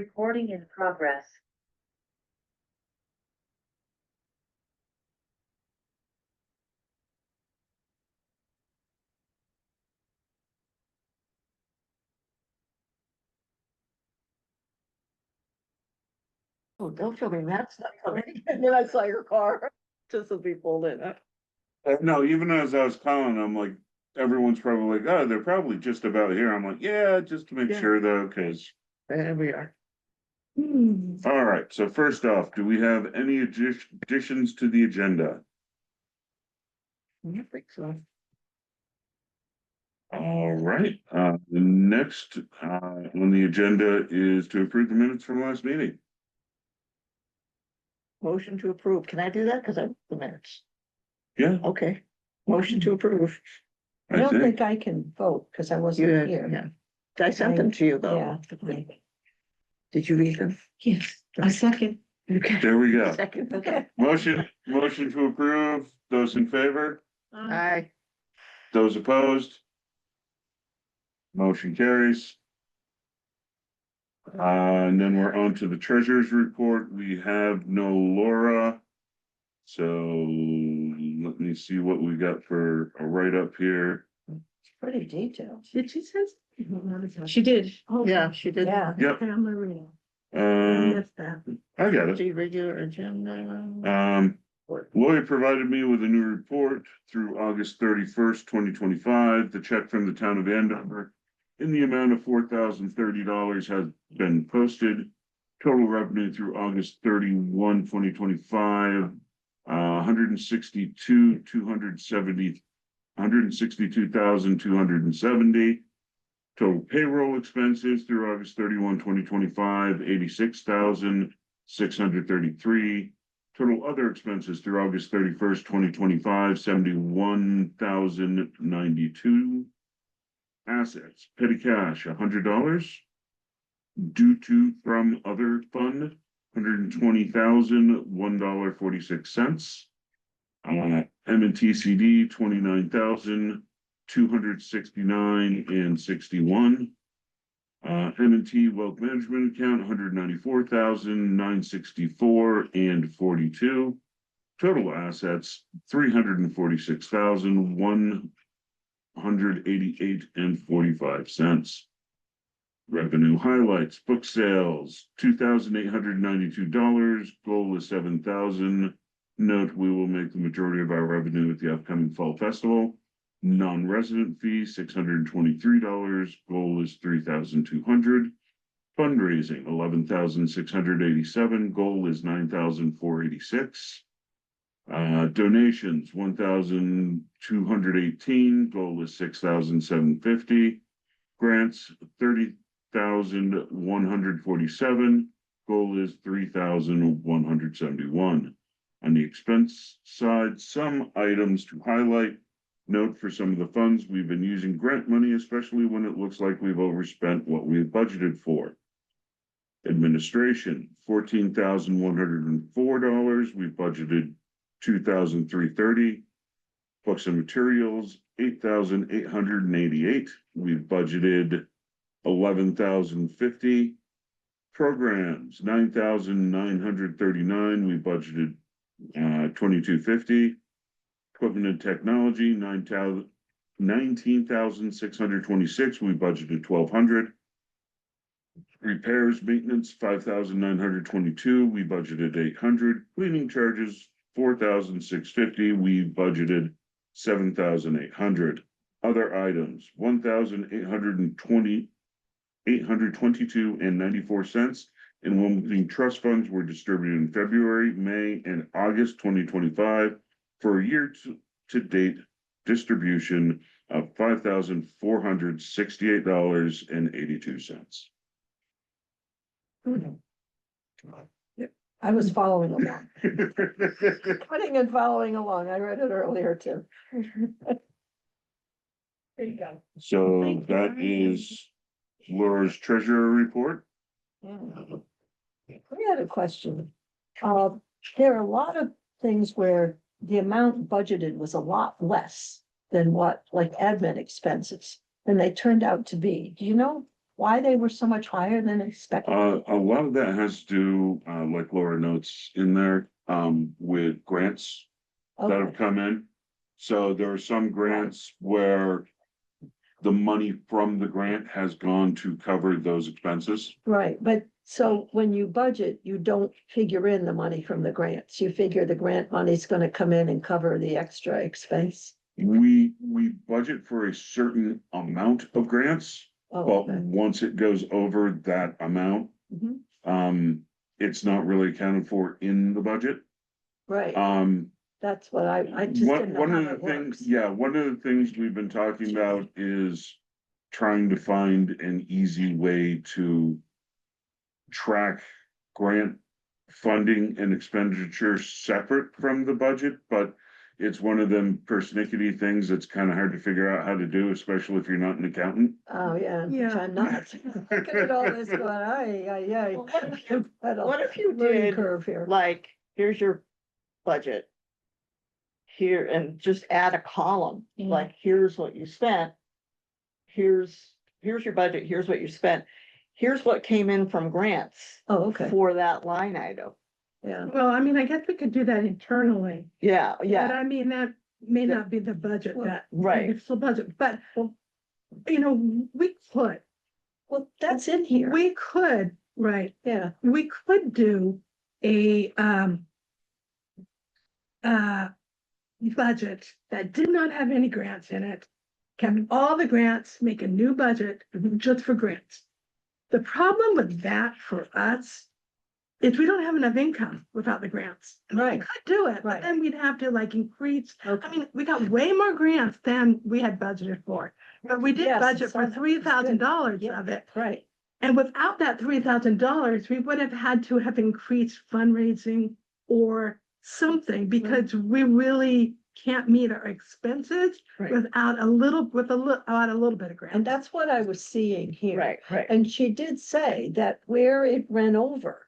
Recording in progress. Oh, don't show me Matt's not coming. And then I saw your car, just to be pulled in. No, even as I was calling, I'm like, everyone's probably like, oh, they're probably just about here. I'm like, yeah, just to make Yeah. sure though, cause. There we are. All right, so first off, do we have any additions to the agenda? I think so. All right, the next, on the agenda is to approve the minutes from last meeting. Motion to approve. Can I do that? Cause I have the minutes. Yeah, Okay. Motion to approve. I I don't think, think I can vote because I You wasn't had, here. yeah. I sent them to you though. Yeah. Did you read them? Yes, a second. Okay. there we go. Second. Okay. Motion to approve, those in favor, Aye. those opposed? Motion carries. And then we're on to the treasurer's report. We have no Laura. So let me see what we got for a write-up here. Pretty detailed. Did she say? She did. Oh, Yeah, she did. Yeah. Yep, okay, I'm gonna read it. uh, That's that. I got it. The regular agenda. Lloyd provided me with a new report through August 31st, 2025. The check from the town of Andover in the amount of $4,030 has been posted. Total revenue through August 31, 2025, 162,270. Total payroll expenses through August 31, 2025, 86,633. Total other expenses through August 31st, 2025, 71,092. Assets, petty cash, $100. Due to from other fund, $120,001.46. M&T/CD, 29,269.61. M&T Wealth Management Account, 194,964.42. Total assets, 346,188.45. Revenue highlights, book sales, $2,892. Goal is 7,000. Note, we will make the majority of our revenue at the upcoming fall festival. Non-resident fee, $623. Goal is 3,200. Fundraising, 11,687. Goal is 9,486. Donations, 1,218. Goal is 6,750. Grants, 30,147. Goal is 3,171. On the expense side, some items to highlight. Note, for some of the funds, we've been using grant money, especially when it looks like we've overspent what we've budgeted for. Administration, $14,104. We've budgeted $2,330. Books and materials, $8,888. We've budgeted $11,050. Programs, $9,939. We budgeted $2,250. Equipment and technology, $19,626. We budgeted $1,200. Repairs, maintenance, $5,922. We budgeted $800. Cleaning charges, $4,650. We budgeted $7,800. Other items, $1,822.94 in Wilmington trust funds were distributed in February, May, and August 2025 for a year to date distribution of $5,468.82. I was following along, cutting and following along. I read it earlier too. There you go. So Thank you. that is Laura's treasurer report. Yeah. We had a question. There are a lot of things where the amount budgeted was a lot less than what, like admin expenses, than they turned out to be. Do you know why they were so much higher than expected? A lot of that has to do, like Laura notes in there, with grants that have Okay, come in. So there are some grants where the money from the grant has gone to cover those expenses. right, but so when you budget, you don't figure in the money from the grants, you figure the grant money's gonna come in and cover the extra expense. We budget for a certain amount of grants, Oh, but okay. once it goes over that amount, Mhm. it's not really accounted for in the budget. Right, Um, that's what I just didn't know one how of the it things, works. yeah, one of the things we've been talking about is trying to find an easy way to track grant funding and expenditure separate from the budget, but it's one of them persnickety things that's kind of hard to figure out how to do, especially if you're not an accountant. Oh, yeah, which Yeah. I'm not. Looking at all this going, Well, I. what if you Learning did, curve here. like, here's your budget. Here, and just add a column, Yeah. like, here's what you spent. Here's your budget, here's what you spent. Here's what came in from grants Oh, okay, for that line item. yeah, Well, I mean, I guess we could do that internally. Yeah, But yeah, I mean, that may Yeah. not be the budget Well, that. right. It's the budget, but, you know, we could, well, that's in here, we could, right, yeah, we could do a, budget that did not have any grants in it. Kept all the grants, make a new budget just for grants. The problem with that for us is we don't have enough income without the grants. I mean, we Right. could do it, but Right. then we'd have to like increase. I okay, mean, we got way more grants than we had budgeted for. But we did Yes, budget it's for on- $3,000 Yeah. of it. right, And without that $3,000, we would have had to have increased fundraising or something because we really can't meet our expenses right, without a little bit of grant. and that's what I was seeing here. Right. And she did say that where it ran over.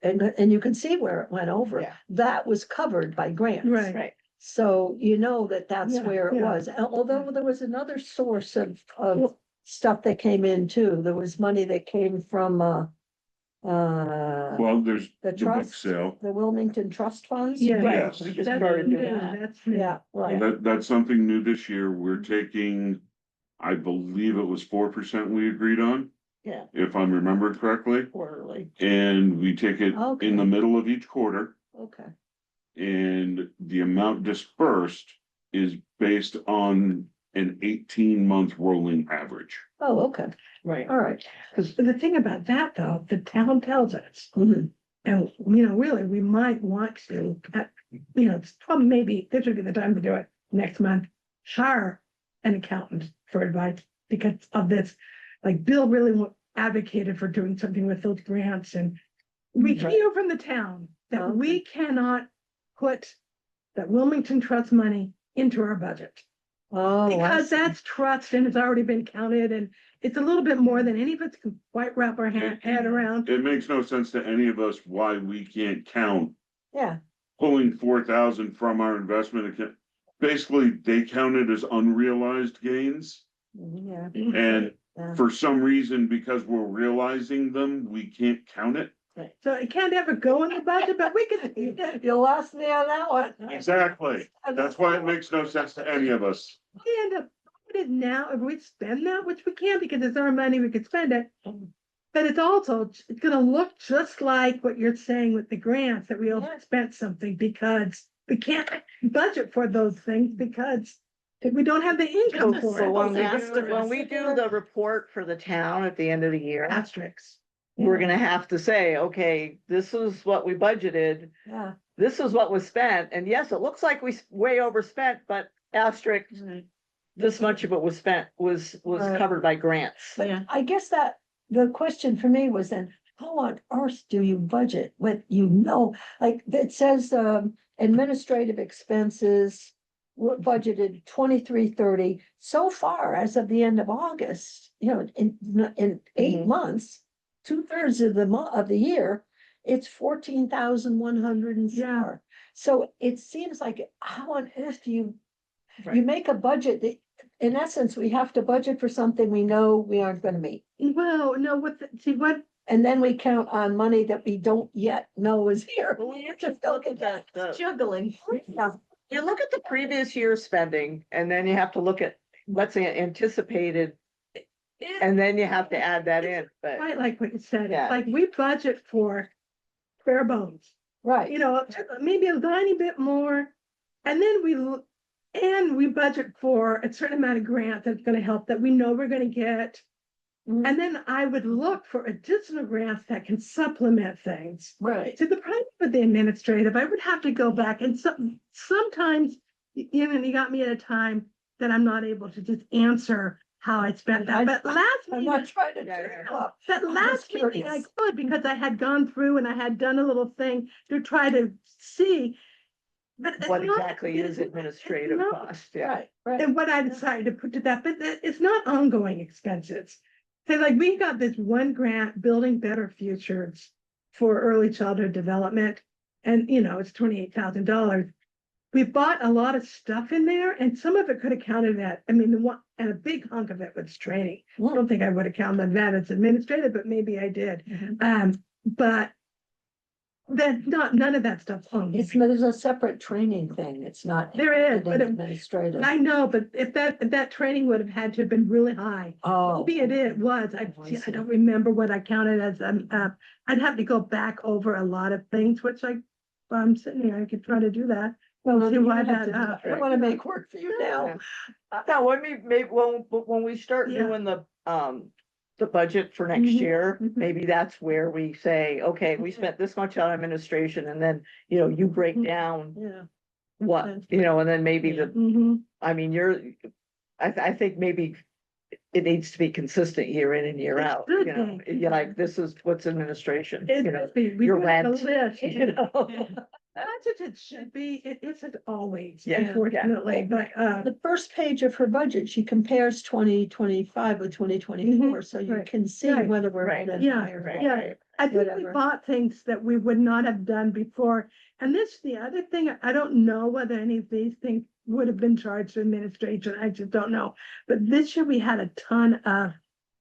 And you can see where it went over, Yeah. that was covered by grants. Right. Right. So you know that that's Yeah, where it yeah. was, although there was another source of Well- stuff that came in too, there was money that came from, Well, there's the the book trust, sale. the Wilmington Trust Funds. Yeah. Right, Yes. we just That's started new, doing that. that's new. Yeah, right, That's something new this year. We're taking, I believe it was 4% we agreed on, Yeah, if I'm remembering correctly. quarterly. And we take it Okay. in the middle of each quarter, okay, and the amount dispersed is based on an 18-month rolling average. oh, okay, Right. all right. But the thing about that though, the town tells us, Mhm. and really, we might want to, it's probably maybe this would be the time to do it next month. Hire an accountant for advice because of this. Like Bill really advocated for doing something with those grants and we Right. hear from the town that we cannot put that Wilmington Trust money into our budget. Oh, I Because see. that's trust and it's already been counted and it's a little bit more than any of us can quite wrap our head around. It makes no sense to any of us why we can't count Yeah, pulling 4,000 from our investment account. Basically, they count it as unrealized gains, yeah. and Yeah. for some reason, because we're realizing them, we can't count it. So it can't ever go in the budget, but we could. You lost me on that one. Exactly. That's why it makes no sense to any of us. We end up putting it now, if we spend that, which we can because it's our money, we could spend it. But it's gonna look just like what you're saying with the grants, that we Yeah. overspent something because we can't budget for those things because we don't have the income for So when it. we do the report for the town at the end of the year, Asterisks. we're gonna have to say, okay, this is what we budgeted. Yeah, This is what was spent, and yes, it looks like we way overspent, but asterisk, this much of it was spent, was Right. covered by grants. but I guess that the question for me was then, how on earth do you budget what like it says, administrative expenses were budgeted 2330 so far as of the end of August, in 8 months, 2/3 of the year, it's 14,104. Yeah. So it seems like, how on earth do you Right. make a budget that in essence, we have to budget for something we know we aren't gonna meet. Well, no, see what, And then we count on money that we don't yet know is here. Well, you Just just look at that, juggling. Yeah. you look at the previous year's spending, and then you have to look at, let's say, anticipated, and then you have to add that in, but. quite like what you said, Yeah. it's like we budget for bare bones. Right. You know, maybe a tiny bit more. And then we budget for a certain amount of grant that's gonna help that we know we're gonna get. Mhm. And then I would look for additional grants that can supplement things. Right. So the problem with the administrative, I would have to go back and sometimes, you know, you got me at a time that I'm not able to just answer how I spent that, but last I'm meeting. not trying to. Yeah, trip yeah. up. That I'm last just meeting I curious. could, because I had gone through and I had done a little thing to try to see. But it's What not- exactly is it's administrative not- cost, yeah. Right, right. And what I decided to put to that, but it's not ongoing expenses. So like, we got this one grant, Building Better Futures for early childhood development. And, you know, it's $28,000. We bought a lot of stuff in there, and some of it could have counted that. I mean, and a big hunk of it was training. I don't think I would have counted that as administrative, but maybe I did. Mhm. But then none of that stuff's on. There's a separate training thing. It's not. There is, but Administrative. I know, but if that training would have had to have been really high. Oh. Be it was, I I see. don't remember what I counted as, I'd have to go back over a lot of things, which I'm sitting here, I could try to do that. Well, See you why have that, to do that. I right. wanna make work for you now. Now, when we, maybe, when we start Yeah. doing the budget for next Mhm, year, mhm. maybe that's where we say, okay, we spent this much on administration, and then, you know, you break Mhm. down Yeah. what, you know, and then maybe the, Mm-hmm. I mean, I think maybe it needs to be consistent year in and year It out, should you know, be. you're like, this is what's administration, you know, We your do have a rent, list. you know. Budget it should be, it isn't always, Yeah, yeah. unfortunately, but, The first page of her budget, she compares 2025 with 2024, so you right, can see right, whether we're right, in a yeah, higher. right. yeah. I think we Whatever. bought things that we would not have done before. And the other thing, I don't know whether any of these things would have been charged to administration. I just don't know. But this year we had a ton of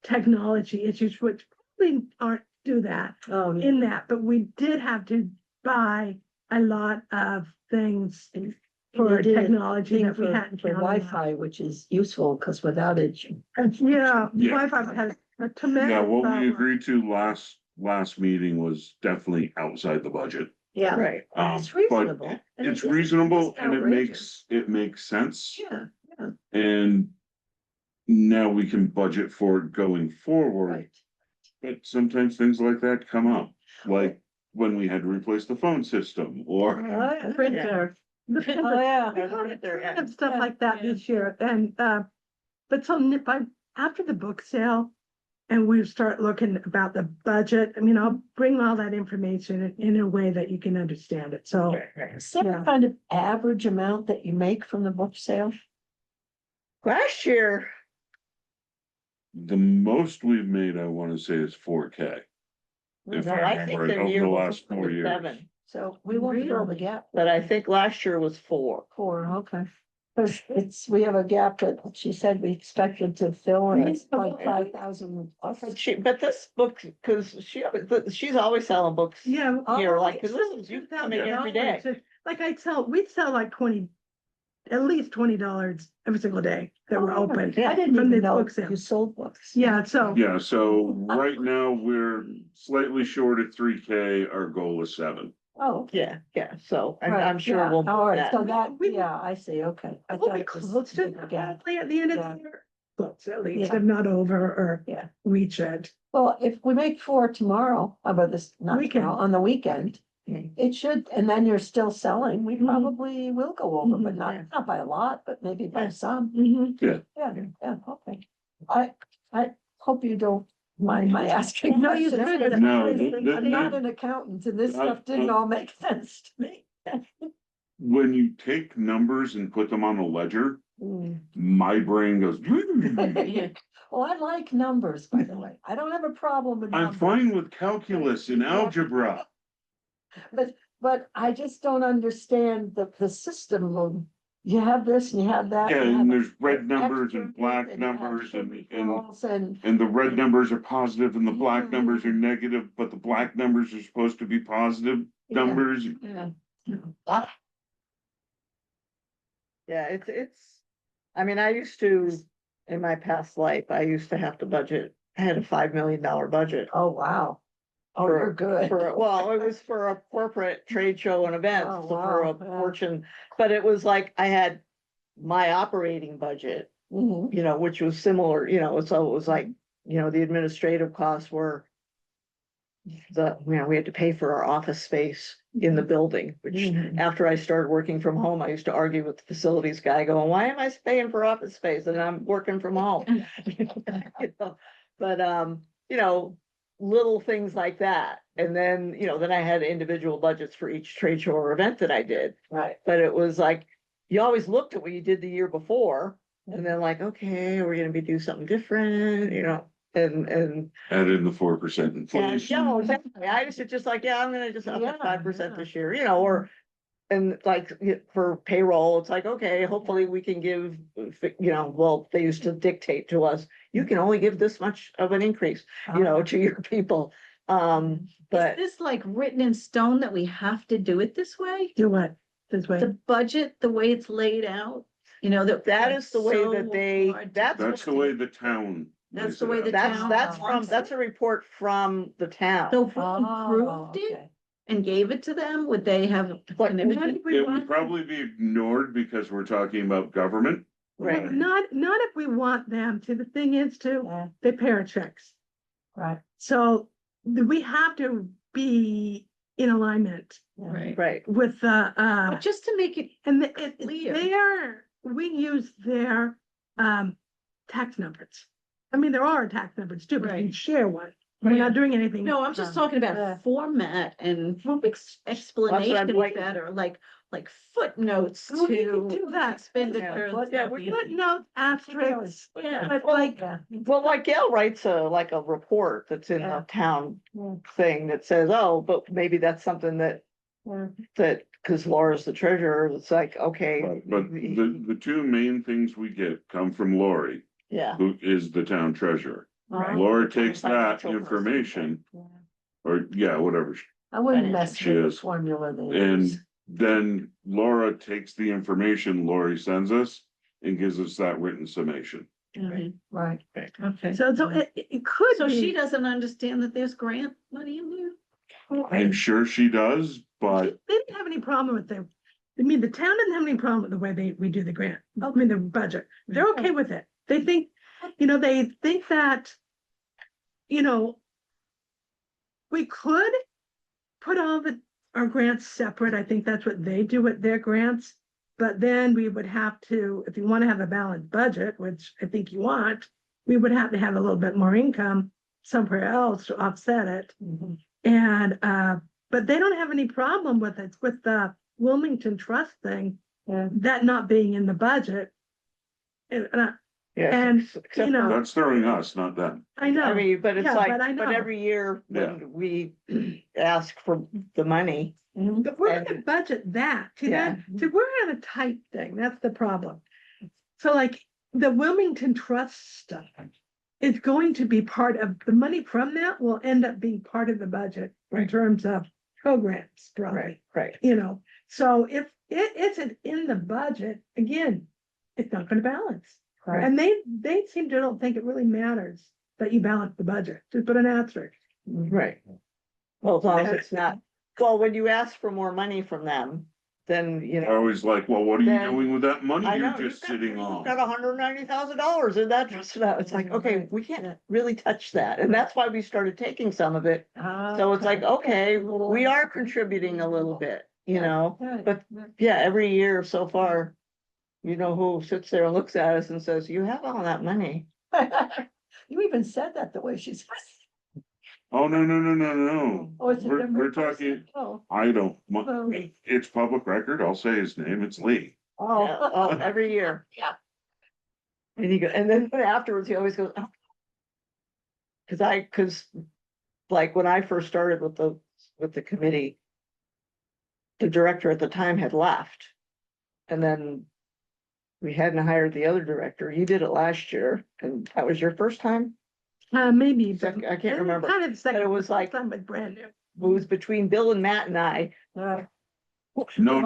technology issues, which probably aren't do that Oh, yeah. in that, but we did have to buy a lot of things for You did technology Thing that we for hadn't for counted on. Wi-Fi, which is useful, because without it, Yeah, Yeah. Wi-Fi had a Yeah, tremendous what we problem. agreed to last meeting was definitely outside the budget. yeah, Right, it's But reasonable. and it's it isn't- reasonable it's and outrageous. it makes sense. Yeah, And now we can budget for it going forward. right. But sometimes things like that come up, like when we had to replace the phone system or. Oh, Printer. The printer. Oh, yeah. We had a Printer, yeah. ton of stuff Yeah, like that yeah. this year, and, but so after the book sale. And we start looking about the budget, I mean, I'll bring all that information in a way that you can understand it, so. right, right. Is there Yeah. a kind of average amount that you make from the book sale? Last year, The most we've made, I wanna say, is 4K. If no, I I think remember the it, over year the before last 4 was years. 7, So we won't fill the Really? gap. but I think last year was 4. Okay. Because we have a gap that she said we expected to fill, and it's like 5,000. But this book, because she's always selling books Yeah. here, Oh, like, because this is you coming every day. Like we'd sell like at least $20 every single day that were open. I didn't from even the know book sale. you sold books. Yeah, so, Yeah, so right now, we're slightly short at 3K, our goal is 7. Oh. Yeah, so, and Right, I'm sure yeah. we'll. All move right, so that. that, We- yeah, I see, okay. I we'll thought be it was close to a gap. probably at the end of Yeah. the year. Close at least, Yeah. if not over or Yeah. reach it. Well, if we make 4 tomorrow, how about this, not Weekend. tomorrow, on the weekend, Mhm. it should, and then you're still selling, we Mhm. probably will go over, but Yeah. not by a lot, but maybe by Yeah. some. Mhm. Yeah, okay. I hope you don't mind my asking. No, you questions, shouldn't. but No, I'm not an accountant, and this stuff didn't all make sense to me. When you take numbers and put them on a ledger, Mm. my brain goes. Well, I like numbers, by the way. I don't have a problem with I'm numbers. fine with calculus and algebra. But I just don't understand the system of you have this and you have that. Yeah, you and have there's red numbers extra and black and you have numbers and girls And, the red numbers are positive and the black Yeah. numbers are negative, but the black numbers are supposed to be positive Yeah. numbers. yeah. Yeah, I mean, I used to, in my past life, I used to have to budget, I had a $5 million budget. Oh, wow. Oh, For- you're good. Well, it was for a corporate trade show and events, Oh, so for a wow, yeah. fortune, but it was like I had my operating budget, Mhm. you know, which was similar, you know, so it was like, you know, the administrative costs were we had to pay for our office space in the building, which Mhm. after I started working from home, I used to argue with the facilities guy going, why am I paying for office space and I'm working from home? You know, but, you know, little things like that. And then, you know, then I had individual budgets for each trade show or event that I did. Right. But it was like, you always looked at what you did the year before and then like, okay, we're gonna do something different, you know, and. Add in the 4% And, inflation. yeah, exactly. I used to just like, yeah, I'm gonna just up Yeah, at 5% yeah. this year, you know, or. And like for payroll, it's like, okay, hopefully we can give, you know, well, they used to dictate to us, you can only give this much of an increase, you know, to your people. Is But this like written in stone that we have to do it this way? Do what? This way? The budget, the way it's laid out, you know, that is the way so that they, hard to that's That's the way the town. That's lays the it way out. the town- that's from, wants that's it. a report from the town. So if we Oh, approved it okay. and gave it to them, would they have? But an Not issue? if we It would want, probably be ignored because we're talking about government. Right, not if we want them to. The thing is too, Yeah, they pay our checks. right. So we have to be in alignment Yeah. Right, right, with but just to make it, and Clear. we use their tax numbers. I mean, there are tax numbers too, but we Right. share one. We're not doing anything. no, I'm just talking about format and like- explanation better, like footnotes Oh, you can to do that. expenditures. Yeah, that we we- Footnotes, asterisks, Yeah. but Well, like, well, like Gail writes like a report that's in the Yeah. town Yeah. thing that says, oh, but maybe that's something that, cause Laura's the treasurer, it's like, okay. But the two main things we get come from Lori, Yeah, who is the town treasurer. Right. Laura takes that Financial person. information, Yeah. or yeah, whatever. I wouldn't mess She with the is. formula they And use. then Laura takes the information Lori sends us and gives us that written summation. Mhm. Right. Okay. so it could So she be. doesn't understand that there's grant money in there? I'm sure she does, but They didn't have any problem with them. I mean, the town didn't have any problem with the way we do the grant, I mean, the budget. They're okay with it. They think, they think that, we could put our grants separate. I think that's what they do with their grants. But then we would have to, if you want to have a balanced budget, which I think you want, we would have to have a little bit more income somewhere else to offset it. Mhm. And, but they don't have any problem with it, with the Wilmington Trust thing, Yeah. that not being in the budget. yeah. And, except you know, for- that's throwing us, not them. I know. I mean, but it's Yeah, like, but I but know. every year Yeah. when we ask for the money, Mhm. But we're And- gonna budget that, see Yeah. that, see, we're on a tight thing, that's the problem. So like, the Wilmington Trust stuff is going to be part of, the money from that will end up being part of the budget in Right. terms of programs, probably, right, so if it isn't in the budget, again, it's not gonna balance. Right. And they seem to don't think it really matters that you balance the budget, just put an asterisk. right. Well, as long as it's not, well, when you ask for more money from them, then, you I know. always like, well, what are you Then- doing with that money I you're know, just sitting You've on? got $190,000 in that trust account. It's like, okay, we can't really touch that. And that's why we started taking some of it. So it's like, okay, we are contributing a little bit, you know, Right. but yeah, every year so far, you know, who sits there and looks at us and says, you have all that money. You even said that the way she says. Oh, no. Oh, it's a We're different talking, person? Oh, I don't, Oh. it's public record. I'll say his name. It's Lee. Yeah, oh. oh, every year. Yeah. And then afterwards, he always goes, oh. Cause like when I first started with the committee, the director at the time had left. And then we hadn't hired the other director. You did it last year, and that was your first time? Maybe. but I can't remember. Kind of second. it was like- Time, but brand new. It was between Bill and Matt and I. No,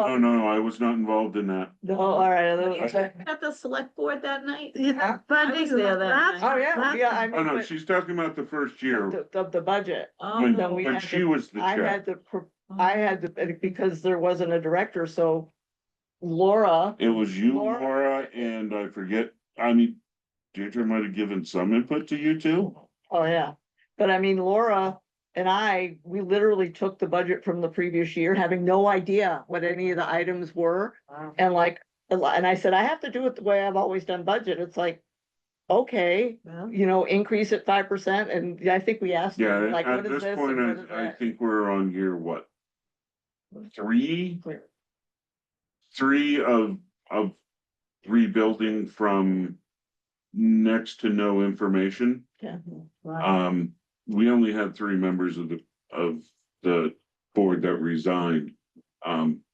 I was not involved in that. No, all right. At the select board that night? Yeah, but I was there that last- night. Oh, yeah, last yeah, time. I Oh, mean, no, she's talking about the first year, the budget. when, no, we when had she to- was the I chair. had to, I had to, because there wasn't a director, so Laura, It was you, Laura- Laura, and I forget, I mean, Deirdre might have given some input to you too. oh, yeah. But I mean, Laura and I, we literally took the budget from the previous year, having no idea what any of the items were. And like, and I said, I have to do it the way I've always done budget. It's like, okay, Well, you know, increase it 5%. And I think we asked, Yeah, them, like, at what is this this? point, and what is I that? think we're on year what? Three of rebuilding from next to no information. Yeah. We only had three members of the board that resigned,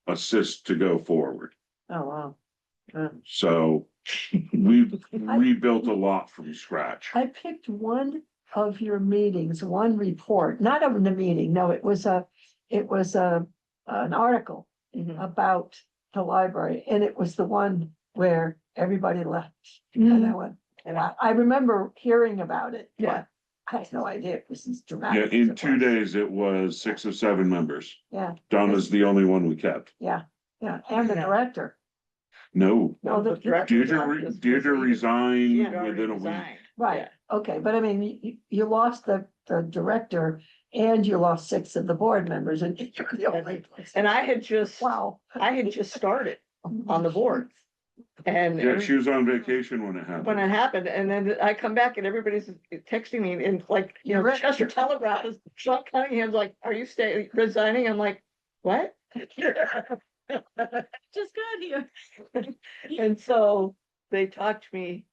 assist to go forward. oh, wow. So we've rebuilt a lot from scratch. I picked one of your meetings, one report, not of the meeting, no, it was an article Mhm. about the library, and it was the one where everybody left. And I Mm, went, And wow, I remember hearing about it, Yeah. but I had no idea it was as Yeah, dramatic. as in it 2 was. days, it was 6 or 7 members. Yeah, Donna's the only one we kept. yeah, and the Yeah. director. No, No, the director Deirdre resigned She had already within a week. resigned. Right, okay, but I mean, you lost the director and you lost 6 of the board members and you're the only. And I had just, Wow. I had just started on the board. And Yeah, she was on vacation when it when it happened. happened, and then I come back and everybody's texting me and like, you know, You're right. Chester Telegraph is, Sean Cunningham's like, are you resigning? I'm like, what? Just got here. And so they talked me.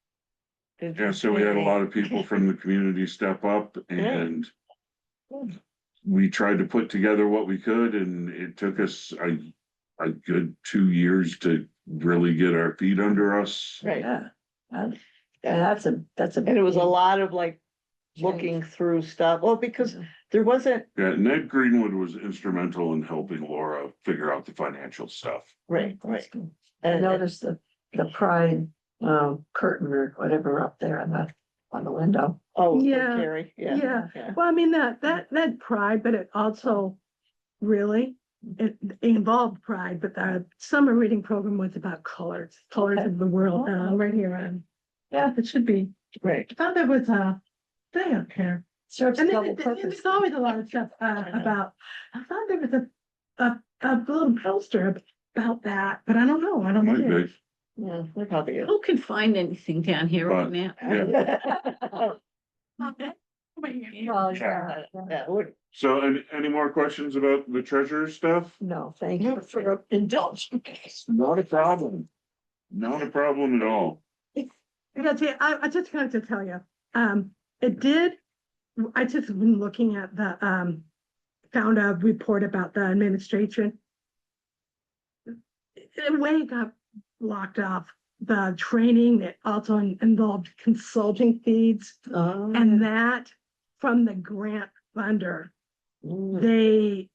Yeah, so we had a lot of people from the community step up and we tried to put together what we could and it took us a good 2 years to really get our feet under us. Right, Yeah. And Yeah. that's a. and it was a big lot of like change. looking through stuff, well, because there wasn't, Yeah, Ned Greenwood was instrumental in helping Laura figure out the financial stuff. right, That's right. good. I And noticed the pride curtain or whatever up there on the window. oh, Yeah, Carrie, yeah. yeah. Well, I mean, that pride, but it also really, it involved pride, but the summer reading program was about colors Okay. of the world, Oh. right here on. Yeah. It should be. Right. I thought there was a thing up here. Serves And double then purpose. there's always a lot of stuff about, I thought there was a little poster about that, but I don't know. I don't Might know. be, Yeah, there probably is. Who can find anything down here right But- now? yeah. Well, yeah. That would, So any more questions about the treasurer stuff? No, thank you for indulging. Not a problem. Not a problem at all. Because I just wanted to tell you, it did, I just been looking at the, found a report about the administration. The way it got locked off, the training that also involved consulting fees, and that from the grant funder, they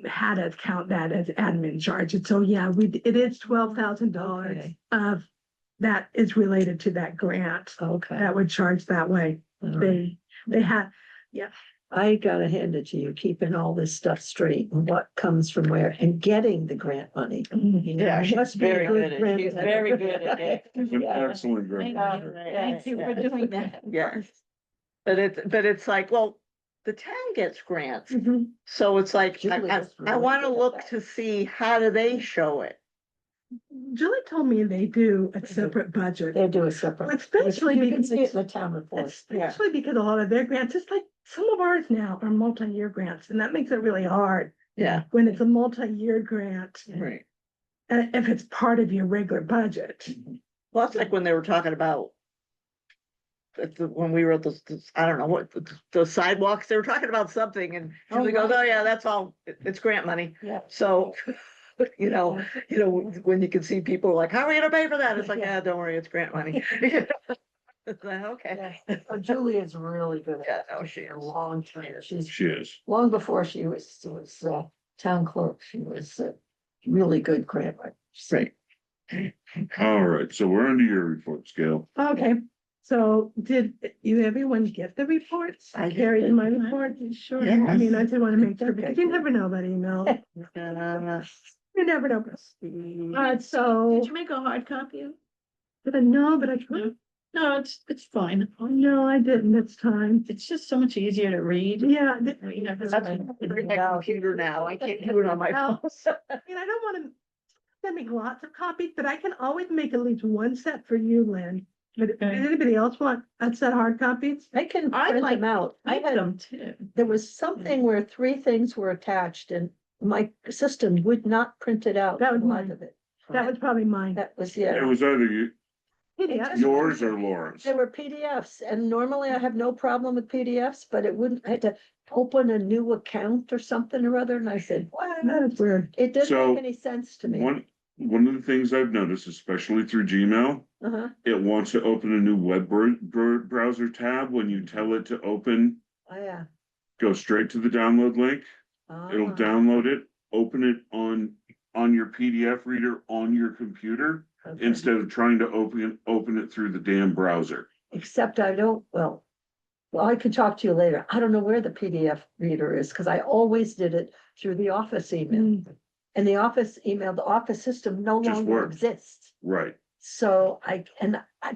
had to count that as admin charges. So yeah, it is $12,000 Okay. of that is related to that grant Okay. that would charge that way. All right. They had, I gotta hand it to you, keeping all this stuff straight and what comes from where and getting the grant money. You know, yeah, you she's must be a very good at, grant she's writer. very good at it. An Yeah. excellent grant. Thank you. Right, Thank you for yeah. doing that. Yes. But it's like, well, the town gets grants, Mhm. so it's like, Julie I was really wanna good at look that. to see how do they show it? Julie told me they do a separate budget. They do a separate. Especially You can because see it in the town report. Especially because a lot of their grants, it's like some of ours now are multi-year grants, and that makes it really hard Yeah. when it's a multi-year grant, Right. if it's part of your regular budget. Well, that's like when they were talking about when we wrote this, I don't know what, the sidewalks, they were talking about something and Oh, Julie goes, right. oh yeah, that's all, it's grant money. Yeah. So you know, when you can see people like, how are we gonna pay for that? It's like, yeah, don't worry, it's grant money. It's like, okay. Oh, Julie is really good Yeah, at no, she it. A is. long time. She's She is. long before she was town clerk. She was really good grant writer. Right. All right, so we're under your report, Gail. Okay, so did everyone get the reports? I Carried in my report? Sure. Yeah. I mean, I did want to make sure, Okay, because you good. never know about email. Uh, You never know. So, Did you make a hard copy of? did I know, but I tried. No. No, it's fine. Oh, no, I didn't this time. It's just so much easier to read. Yeah, You know, That's my computer now. I can't do it on my phone. I mean, I don't want to send me lots of copies, but I can always make at least one set for you, Lynn. But Okay. does anybody else want a set of hard copies? I can I print like them out. I Like had, them too. there was something where 3 things were attached and my system would not print it out. That was a lot mine. of it. That was probably mine. That was, It yeah. was either you, PDF. yours or Laura's. There were PDFs and normally I have no problem with PDFs, but it wouldn't, I had to open a new account or something or other. And I said, That what? is weird. It didn't So, make any sense to me. One of the things I've noticed, especially through Gmail, Uh-huh. it wants to open a new web browser tab. When you tell it to open, Oh, yeah. go straight to the download link. It'll Ah, download it, open it on your PDF reader on your computer okay. instead of trying to open it through the damn browser. Except I don't, well, I can talk to you later. I don't know where the PDF reader is, because I always did it through the office email. Mm. And the office system no Just longer works. exists. Right. So I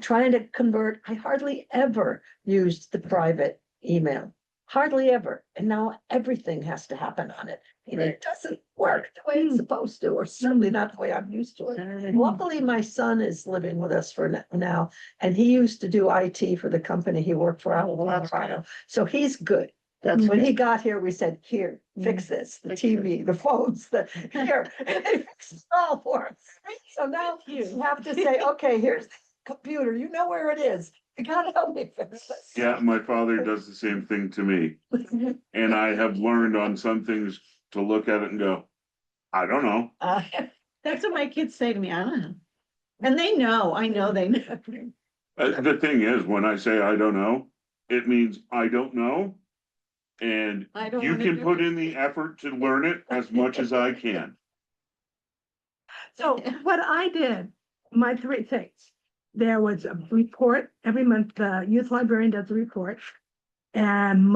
trying to convert, I hardly ever used the private email. Hardly ever. And now everything has to happen on it. And it doesn't work the way it's supposed to, or certainly not the way I'm used to it. Luckily, my son is living with us for now, and he used to do IT for the company he worked for out in Oh, that's Colorado. So he's good. That's When good. he got here, we said, here, fix this, the Fix it. TV, the phones, the, here, and he fixed it all for us. So now you have to say, okay, here's the computer, you know where it is, you gotta help me fix this. Yeah, my father does the same thing to me. And I have learned on some things to look at it and go, I don't know. That's what my kids say to me. I don't know. And they know, I know they know. The thing is, when I say I don't know, it means I don't know. And I don't you wanna can do put it. in the effort to learn it as much as I can. So what I did, my 3 things, there was a report every month, the youth librarian does a report. And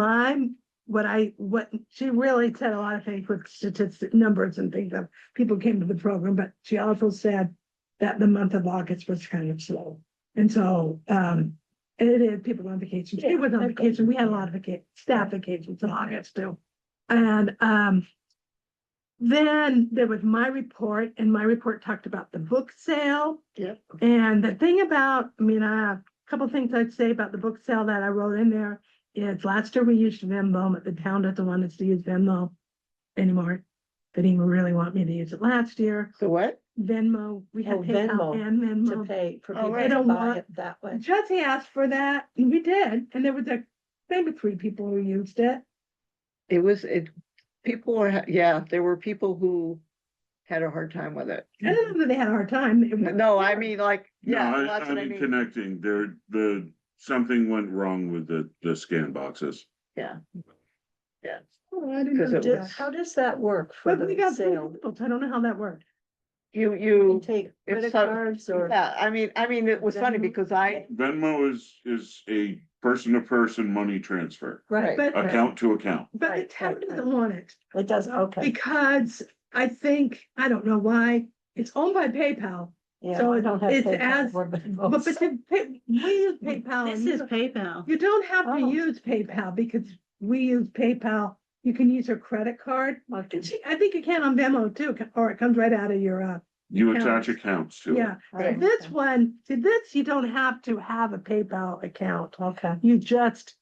what she really said a lot of things with statistics, numbers and things of people came to the program, but she also said that the month of August was kind of slow. And so, it is people on vacation. She was on vacation. We had a lot of staff vacations in August too. And, then there was my report, and my report talked about the book sale. Yeah. And the thing about, I mean, a couple things I'd say about the book sale that I wrote in there is last year we used Venmo, but the town doesn't want us to use Venmo anymore. They didn't really want me to use it last year. So what? Venmo, we had Oh, PayPal Venmo. and To Venmo. pay for Oh, people right. to They don't buy want- it that way. Jesse asked for that, and we did, and there was maybe 3 people who used it. There were people who had a hard time with it. I don't know that they had a hard time. It was- No, I mean, like, yeah, No, that's what I I'm mean. connecting. Something went wrong with the scan boxes. Yeah. Yeah. Oh, I didn't Because know it that. was- How does that work for But we the got 3 sale? people, so I don't know how that worked. You You, take credit it's so- cards or? yeah, I mean, it was funny Venmo? because I, Venmo is a person-to-person money transfer, Right. But- account to account. But the Right, town right, doesn't want it, It does, okay. because I think, I don't know why, it's owned by PayPal. Yeah, so I don't have it's PayPal as- or But Venmo, so- we use PayPal. This and is PayPal. You don't have to Oh. use PayPal because we use PayPal. You can use your credit card. Okay. I think you can on Venmo too, or it comes right out of your, You Accounts. attach accounts to it. yeah. Right. This one, you don't have to have a PayPal account. Okay, You just,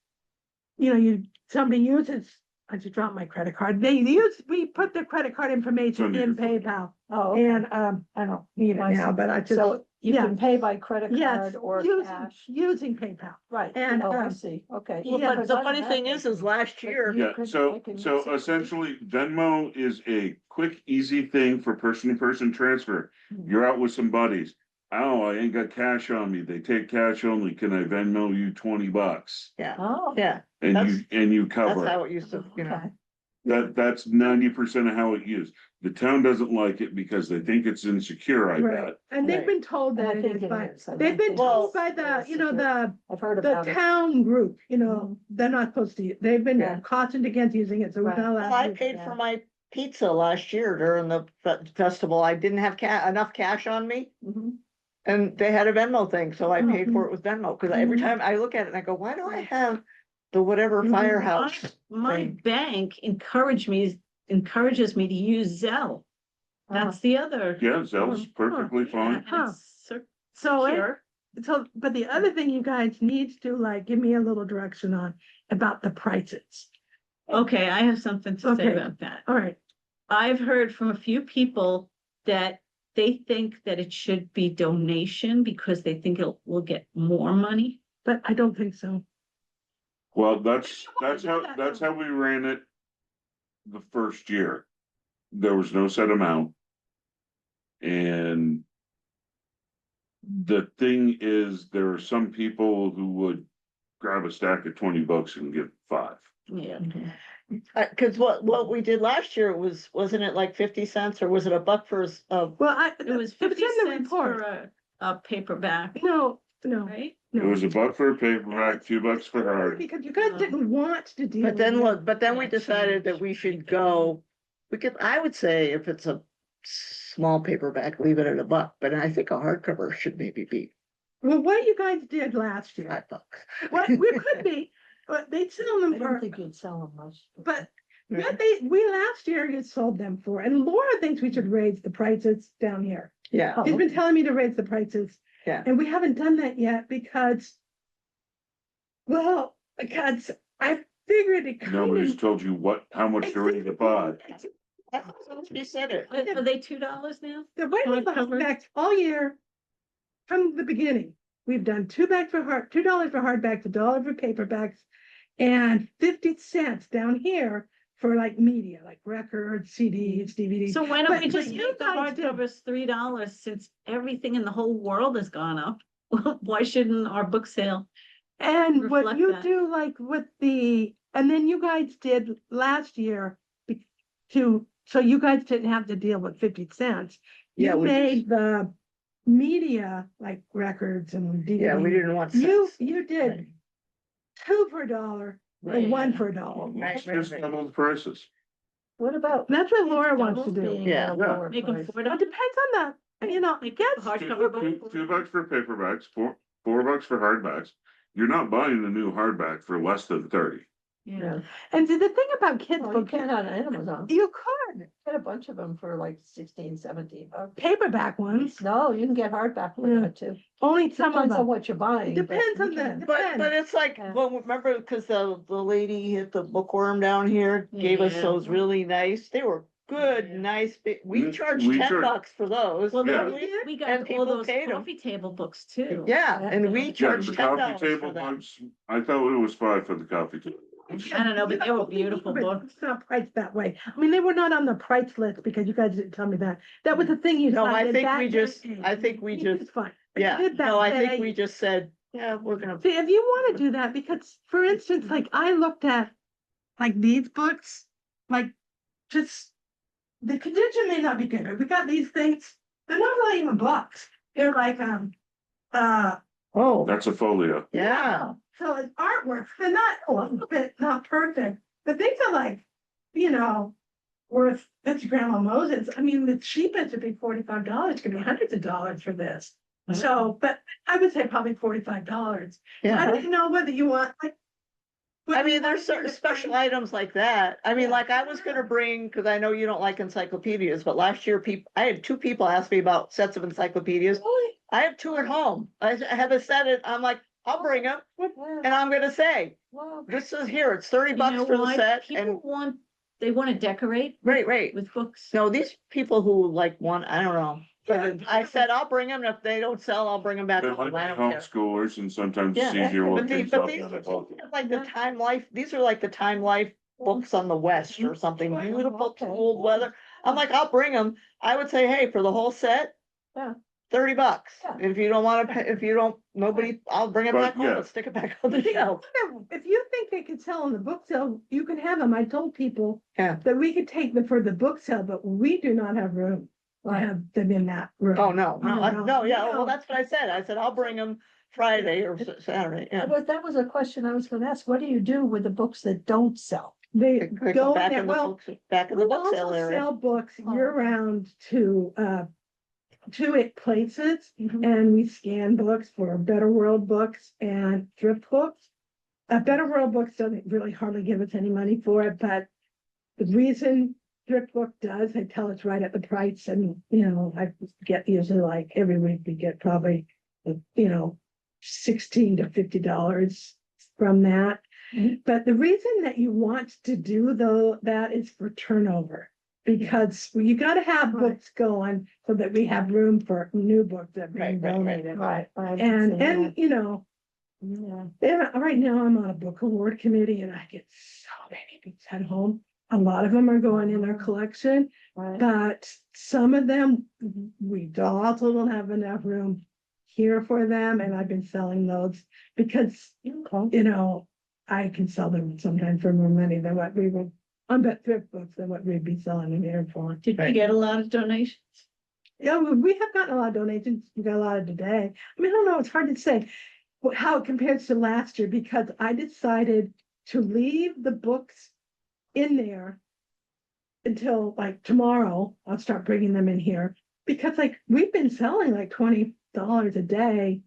somebody uses, I just dropped my credit card. We put the credit card information Under in your phone. PayPal. oh, okay. And, I don't need it I now, see. but I just, So you Yeah. can pay by credit Yes, card or using, cash, using PayPal. right, and, oh, I um, see, okay. Well, Yeah, but the funny thing is last year, You Yeah, could- so, I can so see it. essentially Venmo is a quick, easy thing for person-to-person transfer. Hmm. You're out with some buddies. Oh, I ain't got cash on me. They take cash only. Can I Venmo you $20? yeah, Oh. yeah, And you that's cover how it. it used to, you know. Okay. That's 90% of how it used. The town doesn't like it because they think it's insecure, I Right, bet. and they've Right. been told And I that it think is it by, is. I they've think been it told is. by Yeah, the, you know, the I've heard the about it. town group, you know, they're not supposed to, they've been Yeah. cautioned against using it, so we're Right. not Well, allowed. I to use it. paid yeah. for my pizza last year during the festival. I didn't have enough cash on me. Mhm. And they had a Venmo thing, so I Oh. paid for it with Venmo, because every Mhm. time I look at it and I go, why do I have the whatever Mhm. firehouse? My thing? bank encourages me to use Zelle. That's the other. Yeah, Zell's perfectly Yeah, fine. and Huh. it's So, secure. but the other thing you guys need to like, give me a little direction on about the prices. Okay, I have something to say Okay. about that. All right, I've heard from a few people that they think that it should be donation because they think we'll get more money. but I don't think so. Well, that's how we ran it the first year. There was no set amount. And the thing is, there are some people who would grab a stack of $20 and give 5. Yeah. Cause what we did last year wasn't it like 50 cents, or was it $1 for Well, It was in 50 the cents for report. a paperback, No, right? It was $1 for a paperback, $2 for hard. Because you guys didn't want to deal. but then with look, but then we Yeah, decided that change. we should go. I would say if it's a small paperback, leave it at $1, but I think a hardcover should maybe be Well, what you guys did last year, $5. what we could be, but they'd sell them I for, don't think you'd sell them much. but Right. what we last year you sold them for, and Laura thinks we should raise the prices down here. Yeah, She's been telling me to raise the prices. Yeah. And we haven't done that yet because, well, because I figured it kind Nobody's of. told you how much you're ready to buy. she said it. Are they $2 now? The way we Hardcover? hardbacks all year, from the beginning, we've done $2 for $2 for hardbacks, $1 for paperbacks, and 50 cents down here for like media, like records, CDs, DVDs. So why don't we But just you make the guys did. hardcovers $3 since everything in the whole world has gone up? Why shouldn't our book sale? And what reflect you that. do like with and then you guys did last year so you guys didn't have to deal with 50 cents. Yeah, You we made the media like records and DVDs. Yeah, we didn't want You, cents. you did 2 for $1 Right. and 1 for $1. Right, It's right, just right. double the prices. What about? That's what Laura wants to doubles do. being Yeah. a lower Make them price? It $4? depends on I guess. Hardcover book? $2 for paperbacks, $4 for hardbacks. You're not buying the new hardback for less than 30. Yeah. And the thing about kids Oh, you books, can on Amazon. you could, Get a bunch of them for like 16, 17 bucks. paperback ones, No, you can get hardback with Yeah. that too. only some of Depends on them. what you're buying. but Depends you on can. the, But it's like, Yeah. well, remember, because the lady at the bookworm down here gave us Yeah. those really nice, they were good, Yeah. nice, we We- charged we $10 charge- for those. Well, Yeah. then we And got all people those paid 'em. coffee table books too. Yeah, and we Yeah, charged the $10 coffee for table that. books, I thought it was 5 for the coffee table. I don't know, but they were beautiful But books. It's not priced that way. I mean, they were not on the price list because you guys didn't tell me that. That was the thing you No, I decided think that we just, day. I think we It's just, fine. But you yeah, did that no, I think day. we just said, yeah, we're gonna. See, if you want to do that, because for instance, like I looked at like these books, like just the condition may not be good, but we got these things. They're not really even books. They're like Oh, That's a folio. yeah, so it's artwork. They're not not perfect, but things are like, worth it's Grandma Moses. I mean, the cheapest would be $45. Could be hundreds of dollars for this. So, but I would say probably $45. I yeah. don't know whether you want like. I mean, there's certain special items like that. I mean, like I was gonna bring, because I know you don't like encyclopedias, but last year I had 2 people ask me about sets of encyclopedias. I have 2 at home. I have a set it, I'm like, I'll bring them, Yeah, and I'm gonna say, well, this is here, it's 30 You bucks know for the why? set, People and, they want to decorate right. with books. No, these people who like want, I don't know, But I said, I'll bring them. If they don't sell, I'll bring them back They're home. like I don't care. homeschoolers and sometimes it's Yeah, easier but looking these, stuff. these than are the book. like the Time Life, these are like the Time Life books on the West or something, beautiful Okay. cold weather. I'm like, I'll bring them. I would say, hey, for the whole set. Yeah. $30. Yeah. If you don't wanna pay, if you don't, nobody, I'll bring it But back home yeah. and stick it back on the shelf. If you think they could sell in the book sale, you can have them. I told people Yeah. that we could take them for the book sale, but we do not have room to have them in that room. Oh, no, no, yeah, no. well, that's what I said. I said, I'll bring them Friday or Saturday, yeah. But that was a question I was gonna ask. What do you do with the books that don't sell? They They go come back there, in the well, books, back in the we book sale also area. sell books Oh. year round to it places. Mhm. And we scan books for Better World Books and thrift books. Better World Books doesn't really hardly give us any money for it, but the reason thrift book does, they tell us right at the price, and, I get usually like every week we get probably, $16 to $50 from that. Mhm. But the reason that you want to do that is for turnover. Because you gotta have Right. books going so that we have room for new books that are being Right. donated. Right. And, Yeah. right now I'm on a book award committee and I get so many books at home. A lot of them are going in our collection, Right. but some of them, we also don't have enough room here for them, and I've been selling those because, I can sell them sometimes for more money than what we would, on bet thrift books than what we'd be selling them here for. Did we get a lot of donations? Yeah, we have gotten a lot of donations. We got a lot of today. I mean, I don't know, it's hard to say how it compares to last year because I decided to leave the books in there until like tomorrow. I'll start bringing them in here because like we've been selling like $20 a day,